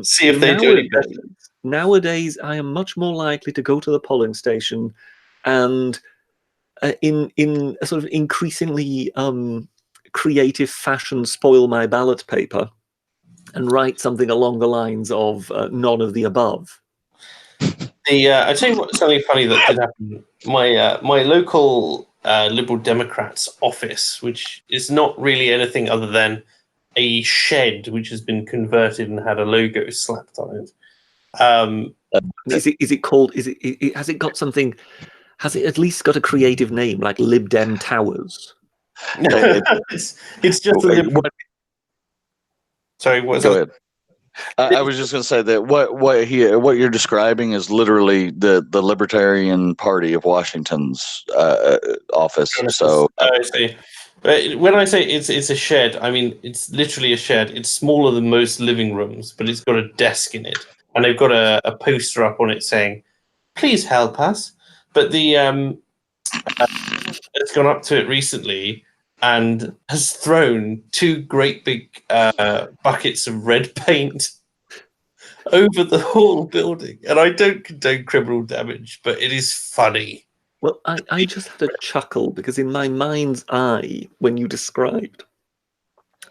Speaker 1: see if they do any better.
Speaker 2: Nowadays, I am much more likely to go to the polling station and in a sort of increasingly creative fashion spoil my ballot paper and write something along the lines of none of the above.
Speaker 1: I tell you what, something funny that did happen. My local Liberal Democrats office, which is not really anything other than a shed which has been converted and had a logo slapped on it.
Speaker 2: Is it called? Has it got something? Has it at least got a creative name like Lib Dem Towers?
Speaker 1: It's just a Liberal. Sorry, what's
Speaker 3: Go ahead. I was just going to say that what you're describing is literally the Libertarian Party of Washington's office. So
Speaker 1: I see. But when I say it's a shed, I mean it's literally a shed. It's smaller than most living rooms, but it's got a desk in it, and they've got a poster up on it saying, "Please help us." But the it's gone up to it recently and has thrown two great big buckets of red paint over the whole building. And I don't condone criminal damage, but it is funny.
Speaker 2: Well, I just had a chuckle because in my mind's eye, when you described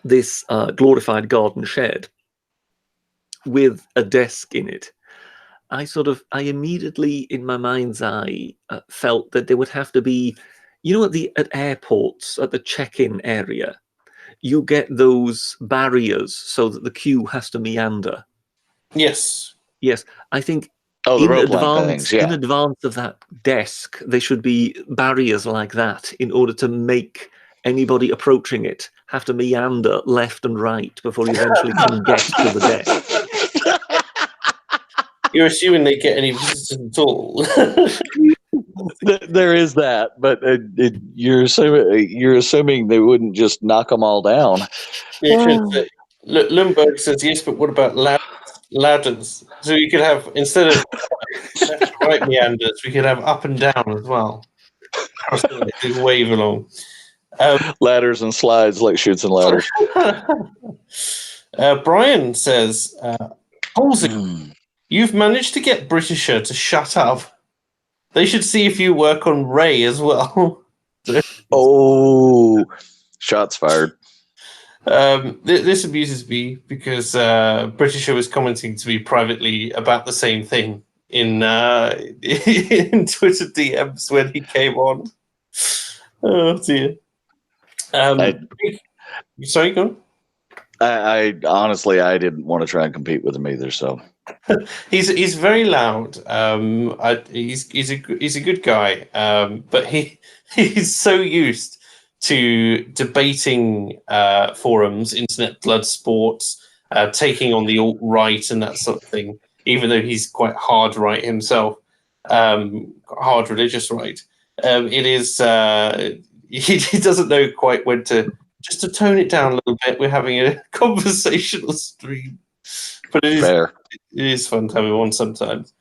Speaker 2: this glorified garden shed with a desk in it, I immediately in my mind's eye felt that there would have to be, at airports, at the check-in area, you get those barriers so that the queue has to meander.
Speaker 1: Yes.
Speaker 2: Yes, I think
Speaker 3: the rope line things,
Speaker 2: in advance of that desk, there should be barriers like that in order to make anybody approaching it have to meander left and right before you eventually can get to the desk.
Speaker 1: You're assuming they get any visitors at all.
Speaker 3: There is that, but you're assuming they wouldn't just knock them all down.
Speaker 1: Lundberg says yes, but what about ladders? So you could have, instead of left and right meanders, we could have up and down as well. They wave along.
Speaker 3: Ladders and slides like Chutes and Ladders.
Speaker 1: Brian says, Halsey, you've managed to get Britisher to shut up. They should see if you work on Ray as well.
Speaker 3: Oh, shots fired.
Speaker 1: This amuses me because Britisher was commenting to me privately about the same thing in Twitter DMs when he came on. Oh dear. Sorry, go on.
Speaker 3: I honestly, I didn't want to try and compete with him either. So
Speaker 1: he's very loud. He's a good guy, but he's so used to debating forums, internet blood sports, taking on the alt-right and that sort of thing, even though he's quite hard right himself, hard religious right. It is he doesn't know quite when to just to tone it down a little bit. We're having a conversational stream, but it is fun to have him on sometimes.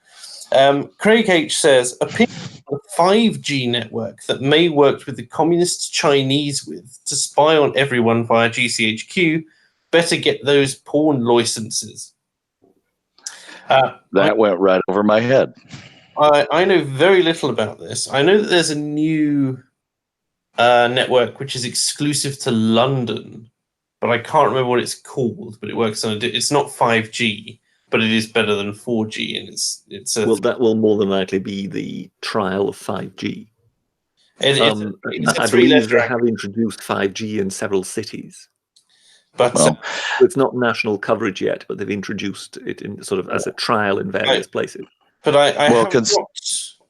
Speaker 1: Craig H says, opinion on a 5G network that may work with the communist Chinese to spy on everyone via GCHQ. Better get those porn licenses.
Speaker 3: That went right over my head.
Speaker 1: I know very little about this. I know that there's a new network which is exclusive to London, but I can't remember what it's called. But it works on it's not 5G, but it is better than 4G, and it's a
Speaker 2: that will more than likely be the trial of 5G. I believe they have introduced 5G in several cities,
Speaker 1: but
Speaker 2: it's not national coverage yet. But they've introduced it in sort of as a trial in various places.
Speaker 1: But I
Speaker 3: Well,
Speaker 1: have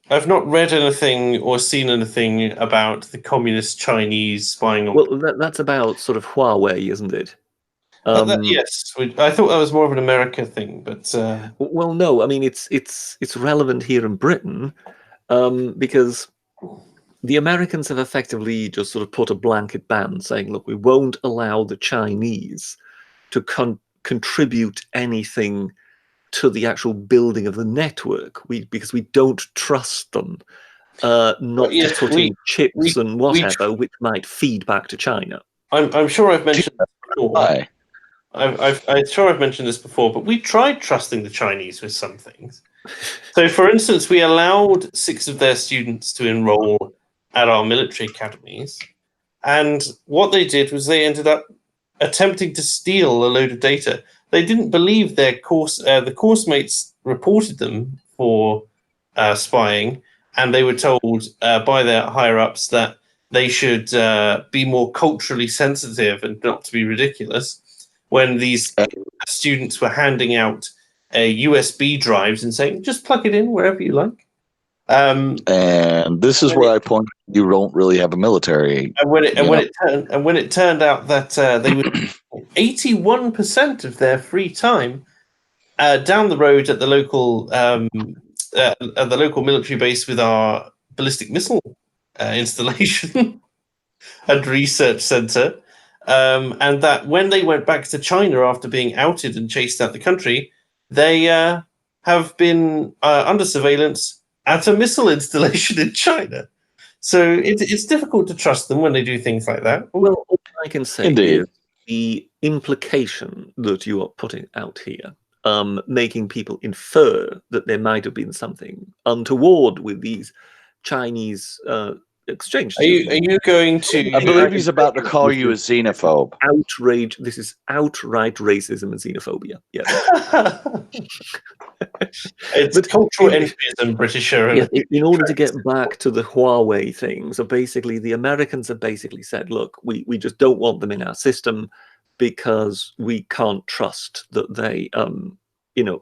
Speaker 1: I've not read anything or seen anything about the communist Chinese spying on.
Speaker 2: Well, that's about sort of Huawei, isn't it?
Speaker 1: Yes, I thought that was more of an America thing, but
Speaker 2: Well, no, I mean it's relevant here in Britain because the Americans have effectively just sort of put a blanket ban saying, look, we won't allow the Chinese to contribute anything to the actual building of the network, because we don't trust them not to put in chips and whatever, which might feed back to China.
Speaker 1: I'm sure I've mentioned that before. I'm sure I've mentioned this before, but we tried trusting the Chinese with some things. So, for instance, we allowed 6 of their students to enroll at our military academies, and what they did was they ended up attempting to steal a load of data. They didn't believe their course. The course mates reported them for spying, and they were told by their higher ups that they should be more culturally sensitive and not to be ridiculous. When these students were handing out USB drives and saying, "Just plug it in wherever you like."
Speaker 3: And this is where I point. You don't really have a military.
Speaker 1: And when it turned out that they were 81% of their free time down the road at the local military base with our ballistic missile installation and research center, and that when they went back to China after being outed and chased out the country, they have been under surveillance at a missile installation in China. So it's difficult to trust them when they do things like that.
Speaker 2: Well, all I can say is the implication that you are putting out here, making people infer that there might have been something untoward with these Chinese exchange students.
Speaker 1: Are you going to...
Speaker 3: I believe he's about to call you a xenophobe.
Speaker 2: Outrage. This is outright racism and xenophobia. Yes.
Speaker 1: It's cultural envyism, Britisher.
Speaker 2: Yeah, in order to get back to the Huawei thing, so basically the Americans have basically said, look, we just don't want them in our system because we can't trust that they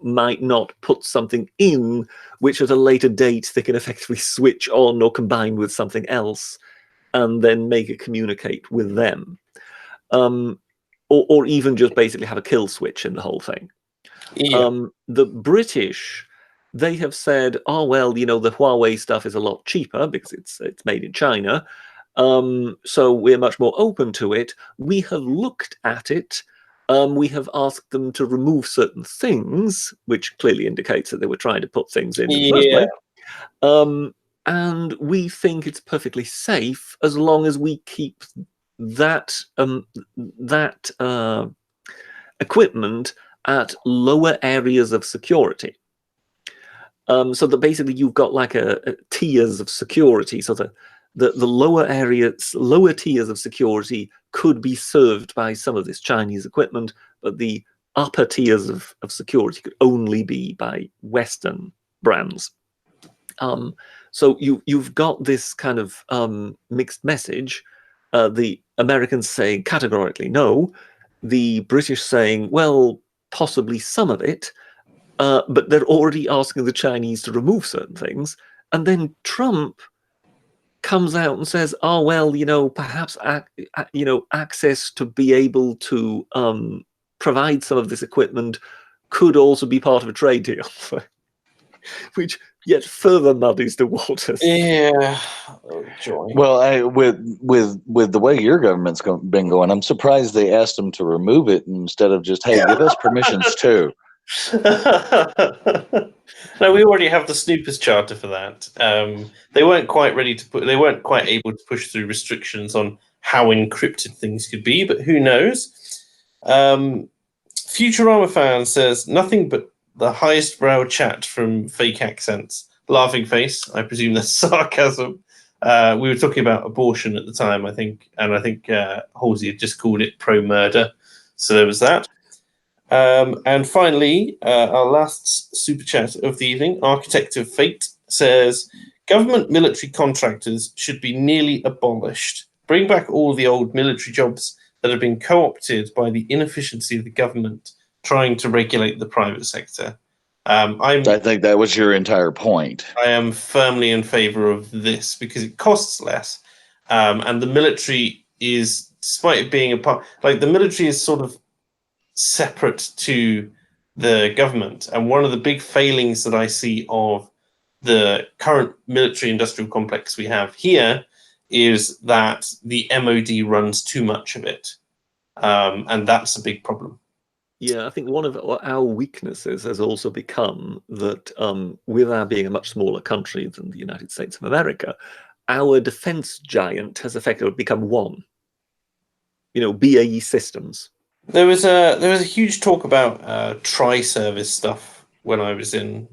Speaker 2: might not put something in which at a later date they can effectively switch on or combine with something else and then make it communicate with them. Or even just basically have a kill switch in the whole thing. Yeah. The British, they have said, oh, well, the Huawei stuff is a lot cheaper because it's made in China. So we're much more open to it. We have looked at it. We have asked them to remove certain things, which clearly indicates that they were trying to put things in the first place. And we think it's perfectly safe as long as we keep that equipment at lower areas of security. So that basically you've got like a tiers of security. So the lower tiers of security could be served by some of this Chinese equipment, but the upper tiers of security could only be by Western brands. So you've got this kind of mixed message. The Americans saying categorically no, the British saying, well, possibly some of it, but they're already asking the Chinese to remove certain things. And then Trump comes out and says, oh, well, perhaps, access to be able to provide some of this equipment could also be part of a trade deal, which yet further muddies the waters.
Speaker 1: Yeah. Oh, joy.
Speaker 3: Well, with the way your government's been going, I'm surprised they asked them to remove it instead of just, hey, give us permissions too.
Speaker 1: No, we already have the Snoopers Charter for that. They weren't quite ready to they weren't quite able to push through restrictions on how encrypted things could be, but who knows? Futurama fan says nothing but the highest brow chat from fake accents. Laughing face. I presume that's sarcasm. We were talking about abortion at the time, I think, and I think Halsey had just called it pro-murder. So there was that. And finally, our last super chat of the evening, Architect of Fate, says, government military contractors should be nearly abolished. Bring back all the old military jobs that have been co-opted by the inefficiency of the government trying to regulate the private sector.
Speaker 3: I think that was your entire point.
Speaker 1: I am firmly in favor of this because it costs less, and the military is, despite it being a part, like the military is sort of separate to the government, and one of the big failings that I see of the current military-industrial complex we have here is that the MOD runs too much of it, and that's a big problem.
Speaker 2: Yeah, I think one of our weaknesses has also become that with our being a much smaller country than the United States of America, our defense giant has effectively become one. BAE Systems.
Speaker 1: There was a huge talk about tri-service stuff when I was in.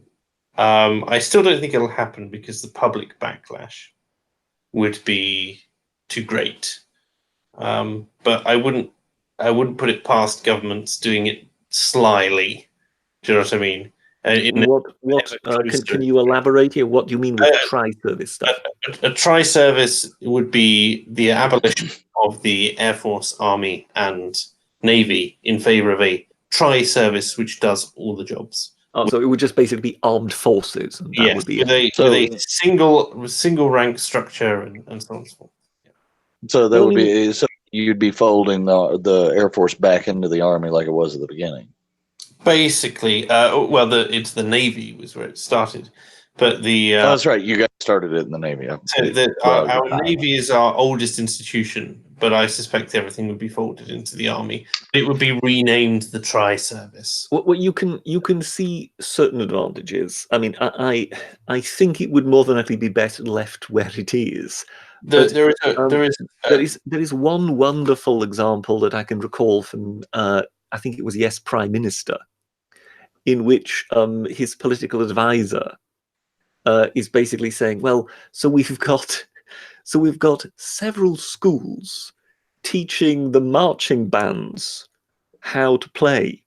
Speaker 1: I still don't think it'll happen because the public backlash would be too great. But I wouldn't put it past governments doing it slyly. Do you know what I mean?
Speaker 2: Can you elaborate here? What do you mean with tri-service stuff?
Speaker 1: A tri-service would be the abolition of the Air Force, Army, and Navy in favor of a tri-service which does all the jobs.
Speaker 2: Oh, so it would just basically be armed forces, and that would be
Speaker 1: with a single rank structure and so on and so forth.
Speaker 3: So that would be so you'd be folding the Air Force back into the Army like it was at the beginning.
Speaker 1: Basically, it's the Navy was where it started, but
Speaker 3: that's right. You guys started it in the Navy.
Speaker 1: Our Navy is our oldest institution, but I suspect everything would be folded into the Army. It would be renamed the Tri-Service.
Speaker 2: Well, you can see certain advantages. I mean, I think it would more than likely be better left where it is. There is one wonderful example that I can recall from I think it was Yes Prime Minister, in which his political advisor is basically saying, well, so we've got several schools teaching the marching bands how to play.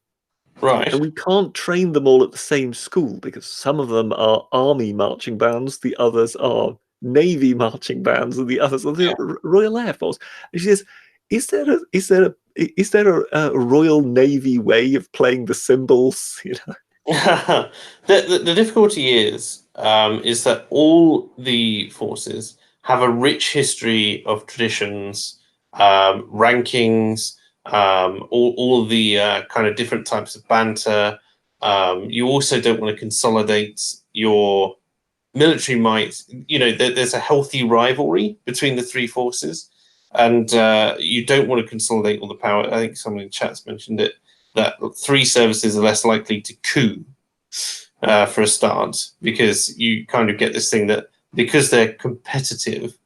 Speaker 1: Right.
Speaker 2: And we can't train them all at the same school because some of them are Army marching bands, the others are Navy marching bands, and the others are the Royal Air Force. And she says, is there a Royal Navy way of playing the cymbals?
Speaker 1: The difficulty is that all the forces have a rich history of traditions, rankings, all the kind of different types of banter. You also don't want to consolidate your military might. There's a healthy rivalry between the three forces, and you don't want to consolidate all the power. I think someone in chat's mentioned it, that three services are less likely to coup for a start, because you kind of get this thing that because they're competitive,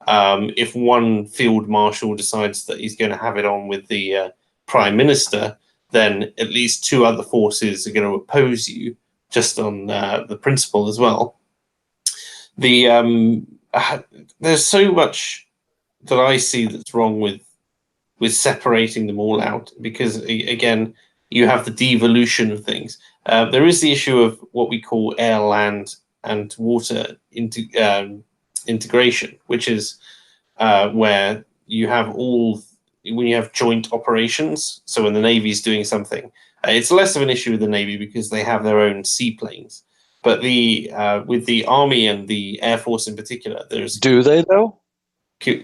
Speaker 1: if one field marshal decides that he's going to have it on with the prime minister, then at least two other forces are going to oppose you just on the principle as well. There's so much that I see that's wrong with separating them all out, because again, you have the devolution of things. There is the issue of what we call air, land, and water integration, which is where you have when you have joint operations. So when the Navy's doing something, it's less of an issue with the Navy because they have their own seaplanes. But with the Army and the Air Force in particular, do
Speaker 3: they though? Do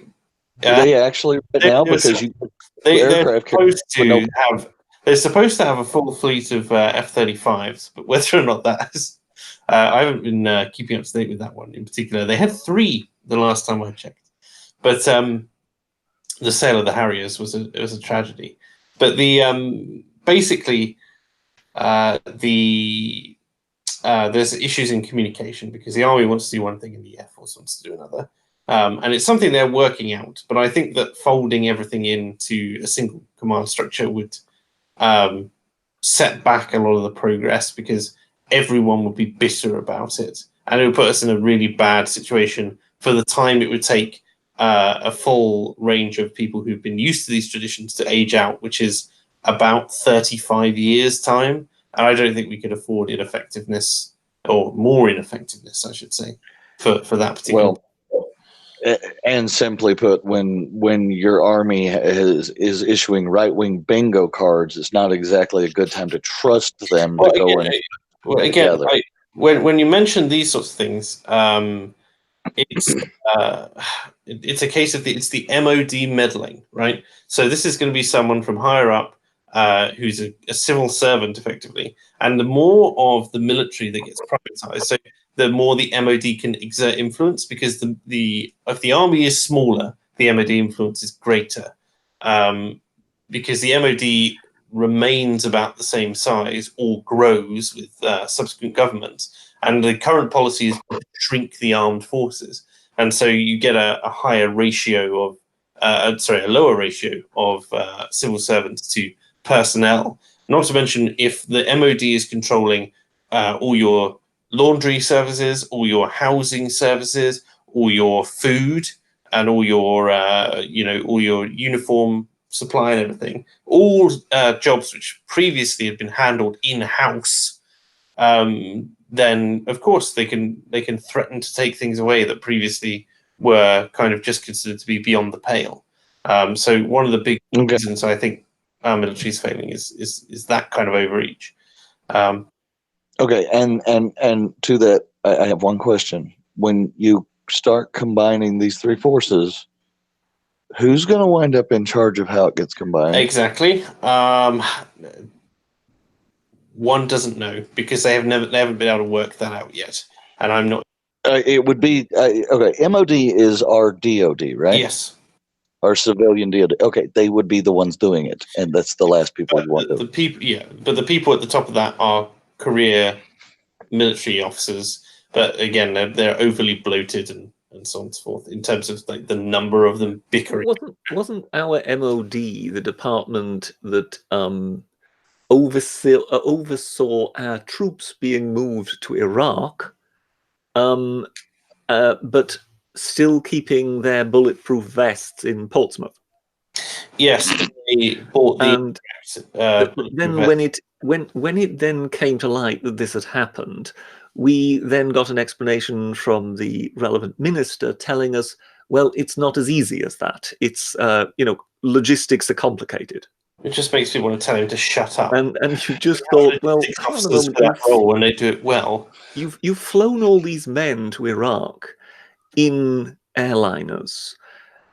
Speaker 3: they actually right now? Because
Speaker 1: they're supposed to have a full fleet of F-35s, but whether or not that is, I haven't been keeping up to date with that one in particular. They had 3 the last time I checked, but the sale of the Harriers was a tragedy. But basically there's issues in communication because the Army wants to do one thing and the Air Force wants to do another. And it's something they're working out. But I think that folding everything into a single command structure would set back a lot of the progress, because everyone would be bitter about it. And it would put us in a really bad situation for the time it would take a full range of people who've been used to these traditions to age out, which is about 35 years' time. And I don't think we could afford ineffectiveness, or more ineffectiveness, I should say, for that particular.
Speaker 3: Well, and simply put, when your army is issuing right-wing bingo cards, it's not exactly a good time to trust them to go in.
Speaker 1: Well, again, when you mention these sorts of things, it's it's a case of it's the MOD meddling, right? So this is going to be someone from higher up who's a civil servant, effectively, and the more of the military that gets privatized, so the more the MOD can exert influence, because if the army is smaller, the MOD influence is greater, because the MOD remains about the same size or grows with subsequent governments, and the current policy is to shrink the armed forces, and so you get a higher ratio of a lower ratio of civil servants to personnel. Not to mention, if the MOD is controlling all your laundry services, all your housing services, all your food, and all your all your uniform supply and everything, all jobs which previously had been handled in-house, then of course they can threaten to take things away that previously were kind of just considered to be beyond the pale. So one of the big reasons I think our military is failing is that kind of overreach.
Speaker 3: Okay, and to that, I have one question. When you start combining these three forces, who's going to wind up in charge of how it gets combined?
Speaker 1: Exactly. One doesn't know, because they haven't been able to work that out yet, and I'm not.
Speaker 3: It would be okay. MOD is our DOD, right?
Speaker 1: Yes.
Speaker 3: Our civilian DOD. Okay, they would be the ones doing it, and that's the last people we want.
Speaker 1: The people, yeah, but the people at the top of that are career military officers. But again, they're overly bloated and so on and so forth in terms of like the number of them bickering.
Speaker 2: Wasn't our MOD the department that oversaw our troops being moved to Iraq, but still keeping their bulletproof vests in Portsmouth?
Speaker 1: Yes, they bought the.
Speaker 2: And then when it then came to light that this had happened, we then got an explanation from the relevant minister telling us, well, it's not as easy as that. It's logistics are complicated.
Speaker 1: It just makes me want to tell him to shut up.
Speaker 2: And you just thought, well,
Speaker 1: when they do it well.
Speaker 2: You've flown all these men to Iraq in airliners,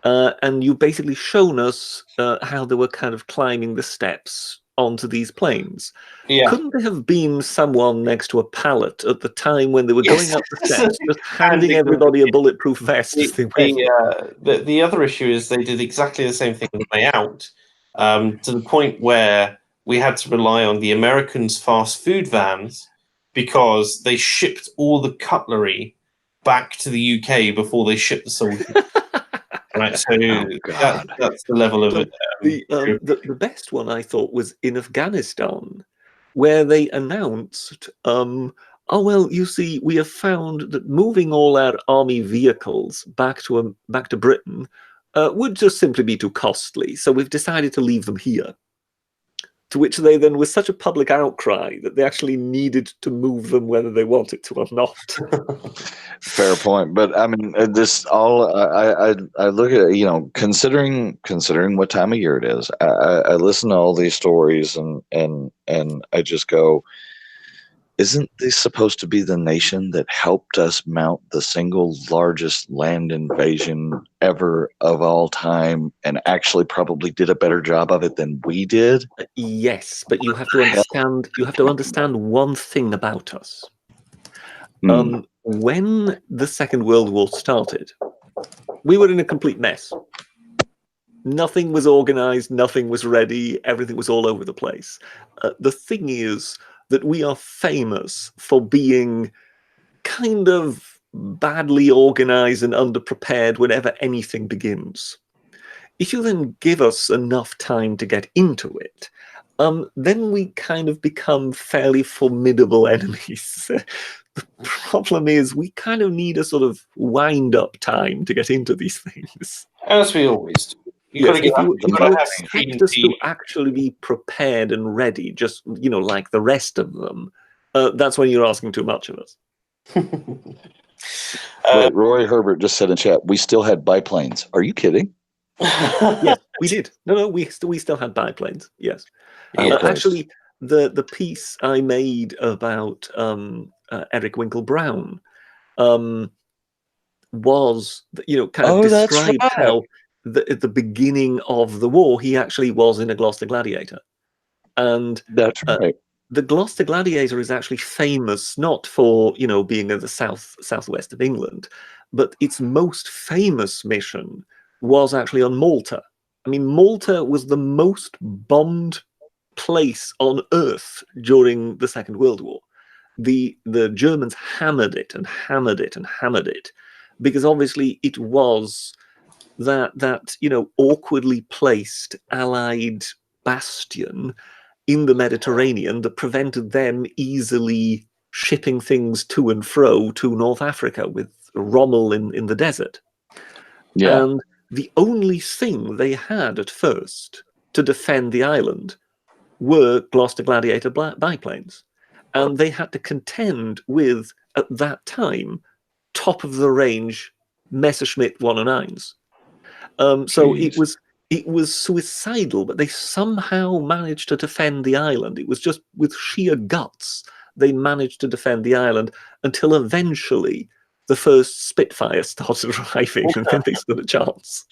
Speaker 2: and you've basically shown us how they were kind of climbing the steps onto these planes.
Speaker 1: Yeah.
Speaker 2: Couldn't there have been someone next to a pallet at the time when they were going up the steps, just handing everybody a bulletproof vest?
Speaker 1: The other issue is they did exactly the same thing on the way out, to the point where we had to rely on the Americans' fast food vans because they shipped all the cutlery back to the UK before they shipped the soldiers. Right, so that's the level of it.
Speaker 2: The best one I thought was in Afghanistan, where they announced, oh, well, you see, we have found that moving all our army vehicles back to Britain would just simply be too costly, so we've decided to leave them here. To which they then, with such a public outcry, that they actually needed to move them whether they wanted to or not.
Speaker 3: Fair point, but I mean, this all I look at, considering what time of year it is. I listen to all these stories and I just go, isn't this supposed to be the nation that helped us mount the single largest land invasion ever of all time, and actually probably did a better job of it than we did?
Speaker 2: Yes, but you have to understand. You have to understand one thing about us. When the Second World War started, we were in a complete mess. Nothing was organized, nothing was ready, everything was all over the place. The thing is that we are famous for being kind of badly organized and underprepared whenever anything begins. If you then give us enough time to get into it, then we kind of become fairly formidable enemies. The problem is we kind of need a sort of wind-up time to get into these things.
Speaker 1: As we always do.
Speaker 2: If you expect us to actually be prepared and ready, just, like the rest of them, that's when you're asking too much of us.
Speaker 3: Wait, Roy Herbert just said in chat, we still had biplanes. Are you kidding?
Speaker 2: Yes, we did. No, we still had biplanes. Yes. Actually, the piece I made about Eric Winkle Brown was, kind of described how at the beginning of the war he actually was in a Gloucester Gladiator, and
Speaker 3: that's right.
Speaker 2: The Gloucester Gladiator is actually famous not for being in the southwest of England, but its most famous mission was actually on Malta. I mean, Malta was the most bombed place on earth during the Second World War. The Germans hammered it and hammered it and hammered it, because obviously it was that awkwardly placed Allied bastion in the Mediterranean that prevented them easily shipping things to and fro to North Africa with Rommel in the desert.
Speaker 3: Yeah.
Speaker 2: And the only thing they had at first to defend the island were Gloucester Gladiator biplanes. And they had to contend with, at that time, top-of-the-range Messerschmitt 109s. So it was suicidal, but they somehow managed to defend the island. It was just with sheer guts they managed to defend the island until eventually the first Spitfire started arriving, and then they stood a chance.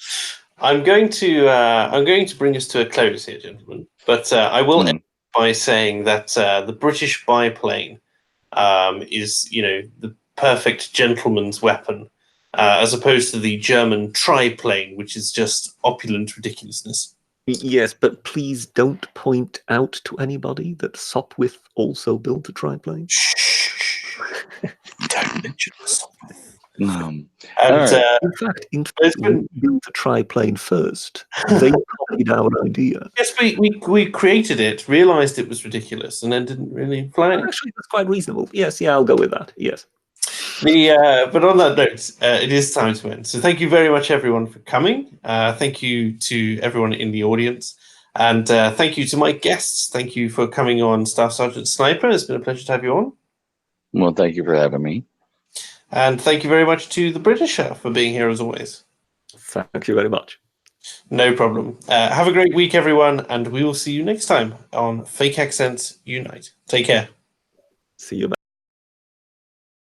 Speaker 1: I'm going to bring us to a close here, gentlemen. But I will end by saying that the British biplane is, the perfect gentleman's weapon, as opposed to the German triplane, which is just opulent ridiculousness.
Speaker 2: Yes, but please don't point out to anybody that Sopwith also built a triplane.
Speaker 1: Shh. Don't mention Sopwith.
Speaker 3: And
Speaker 2: in fact, we built a triplane first. They copied our idea.
Speaker 1: Yes, we created it, realized it was ridiculous, and then didn't really fly.
Speaker 2: Actually, that's quite reasonable. Yes, I'll go with that. Yes.
Speaker 1: But on that note, it is time to end. So thank you very much, everyone, for coming. Thank you to everyone in the audience. And thank you to my guests. Thank you for coming on, Staff Sergeant Sniper. It's been a pleasure to have you on.
Speaker 3: Well, thank you for having me.
Speaker 1: And thank you very much to the Britisher for being here as always.
Speaker 2: Thank you very much.
Speaker 1: No problem. Have a great week, everyone. And we will see you next time on Fake Accents Unite. Take care.
Speaker 2: See you.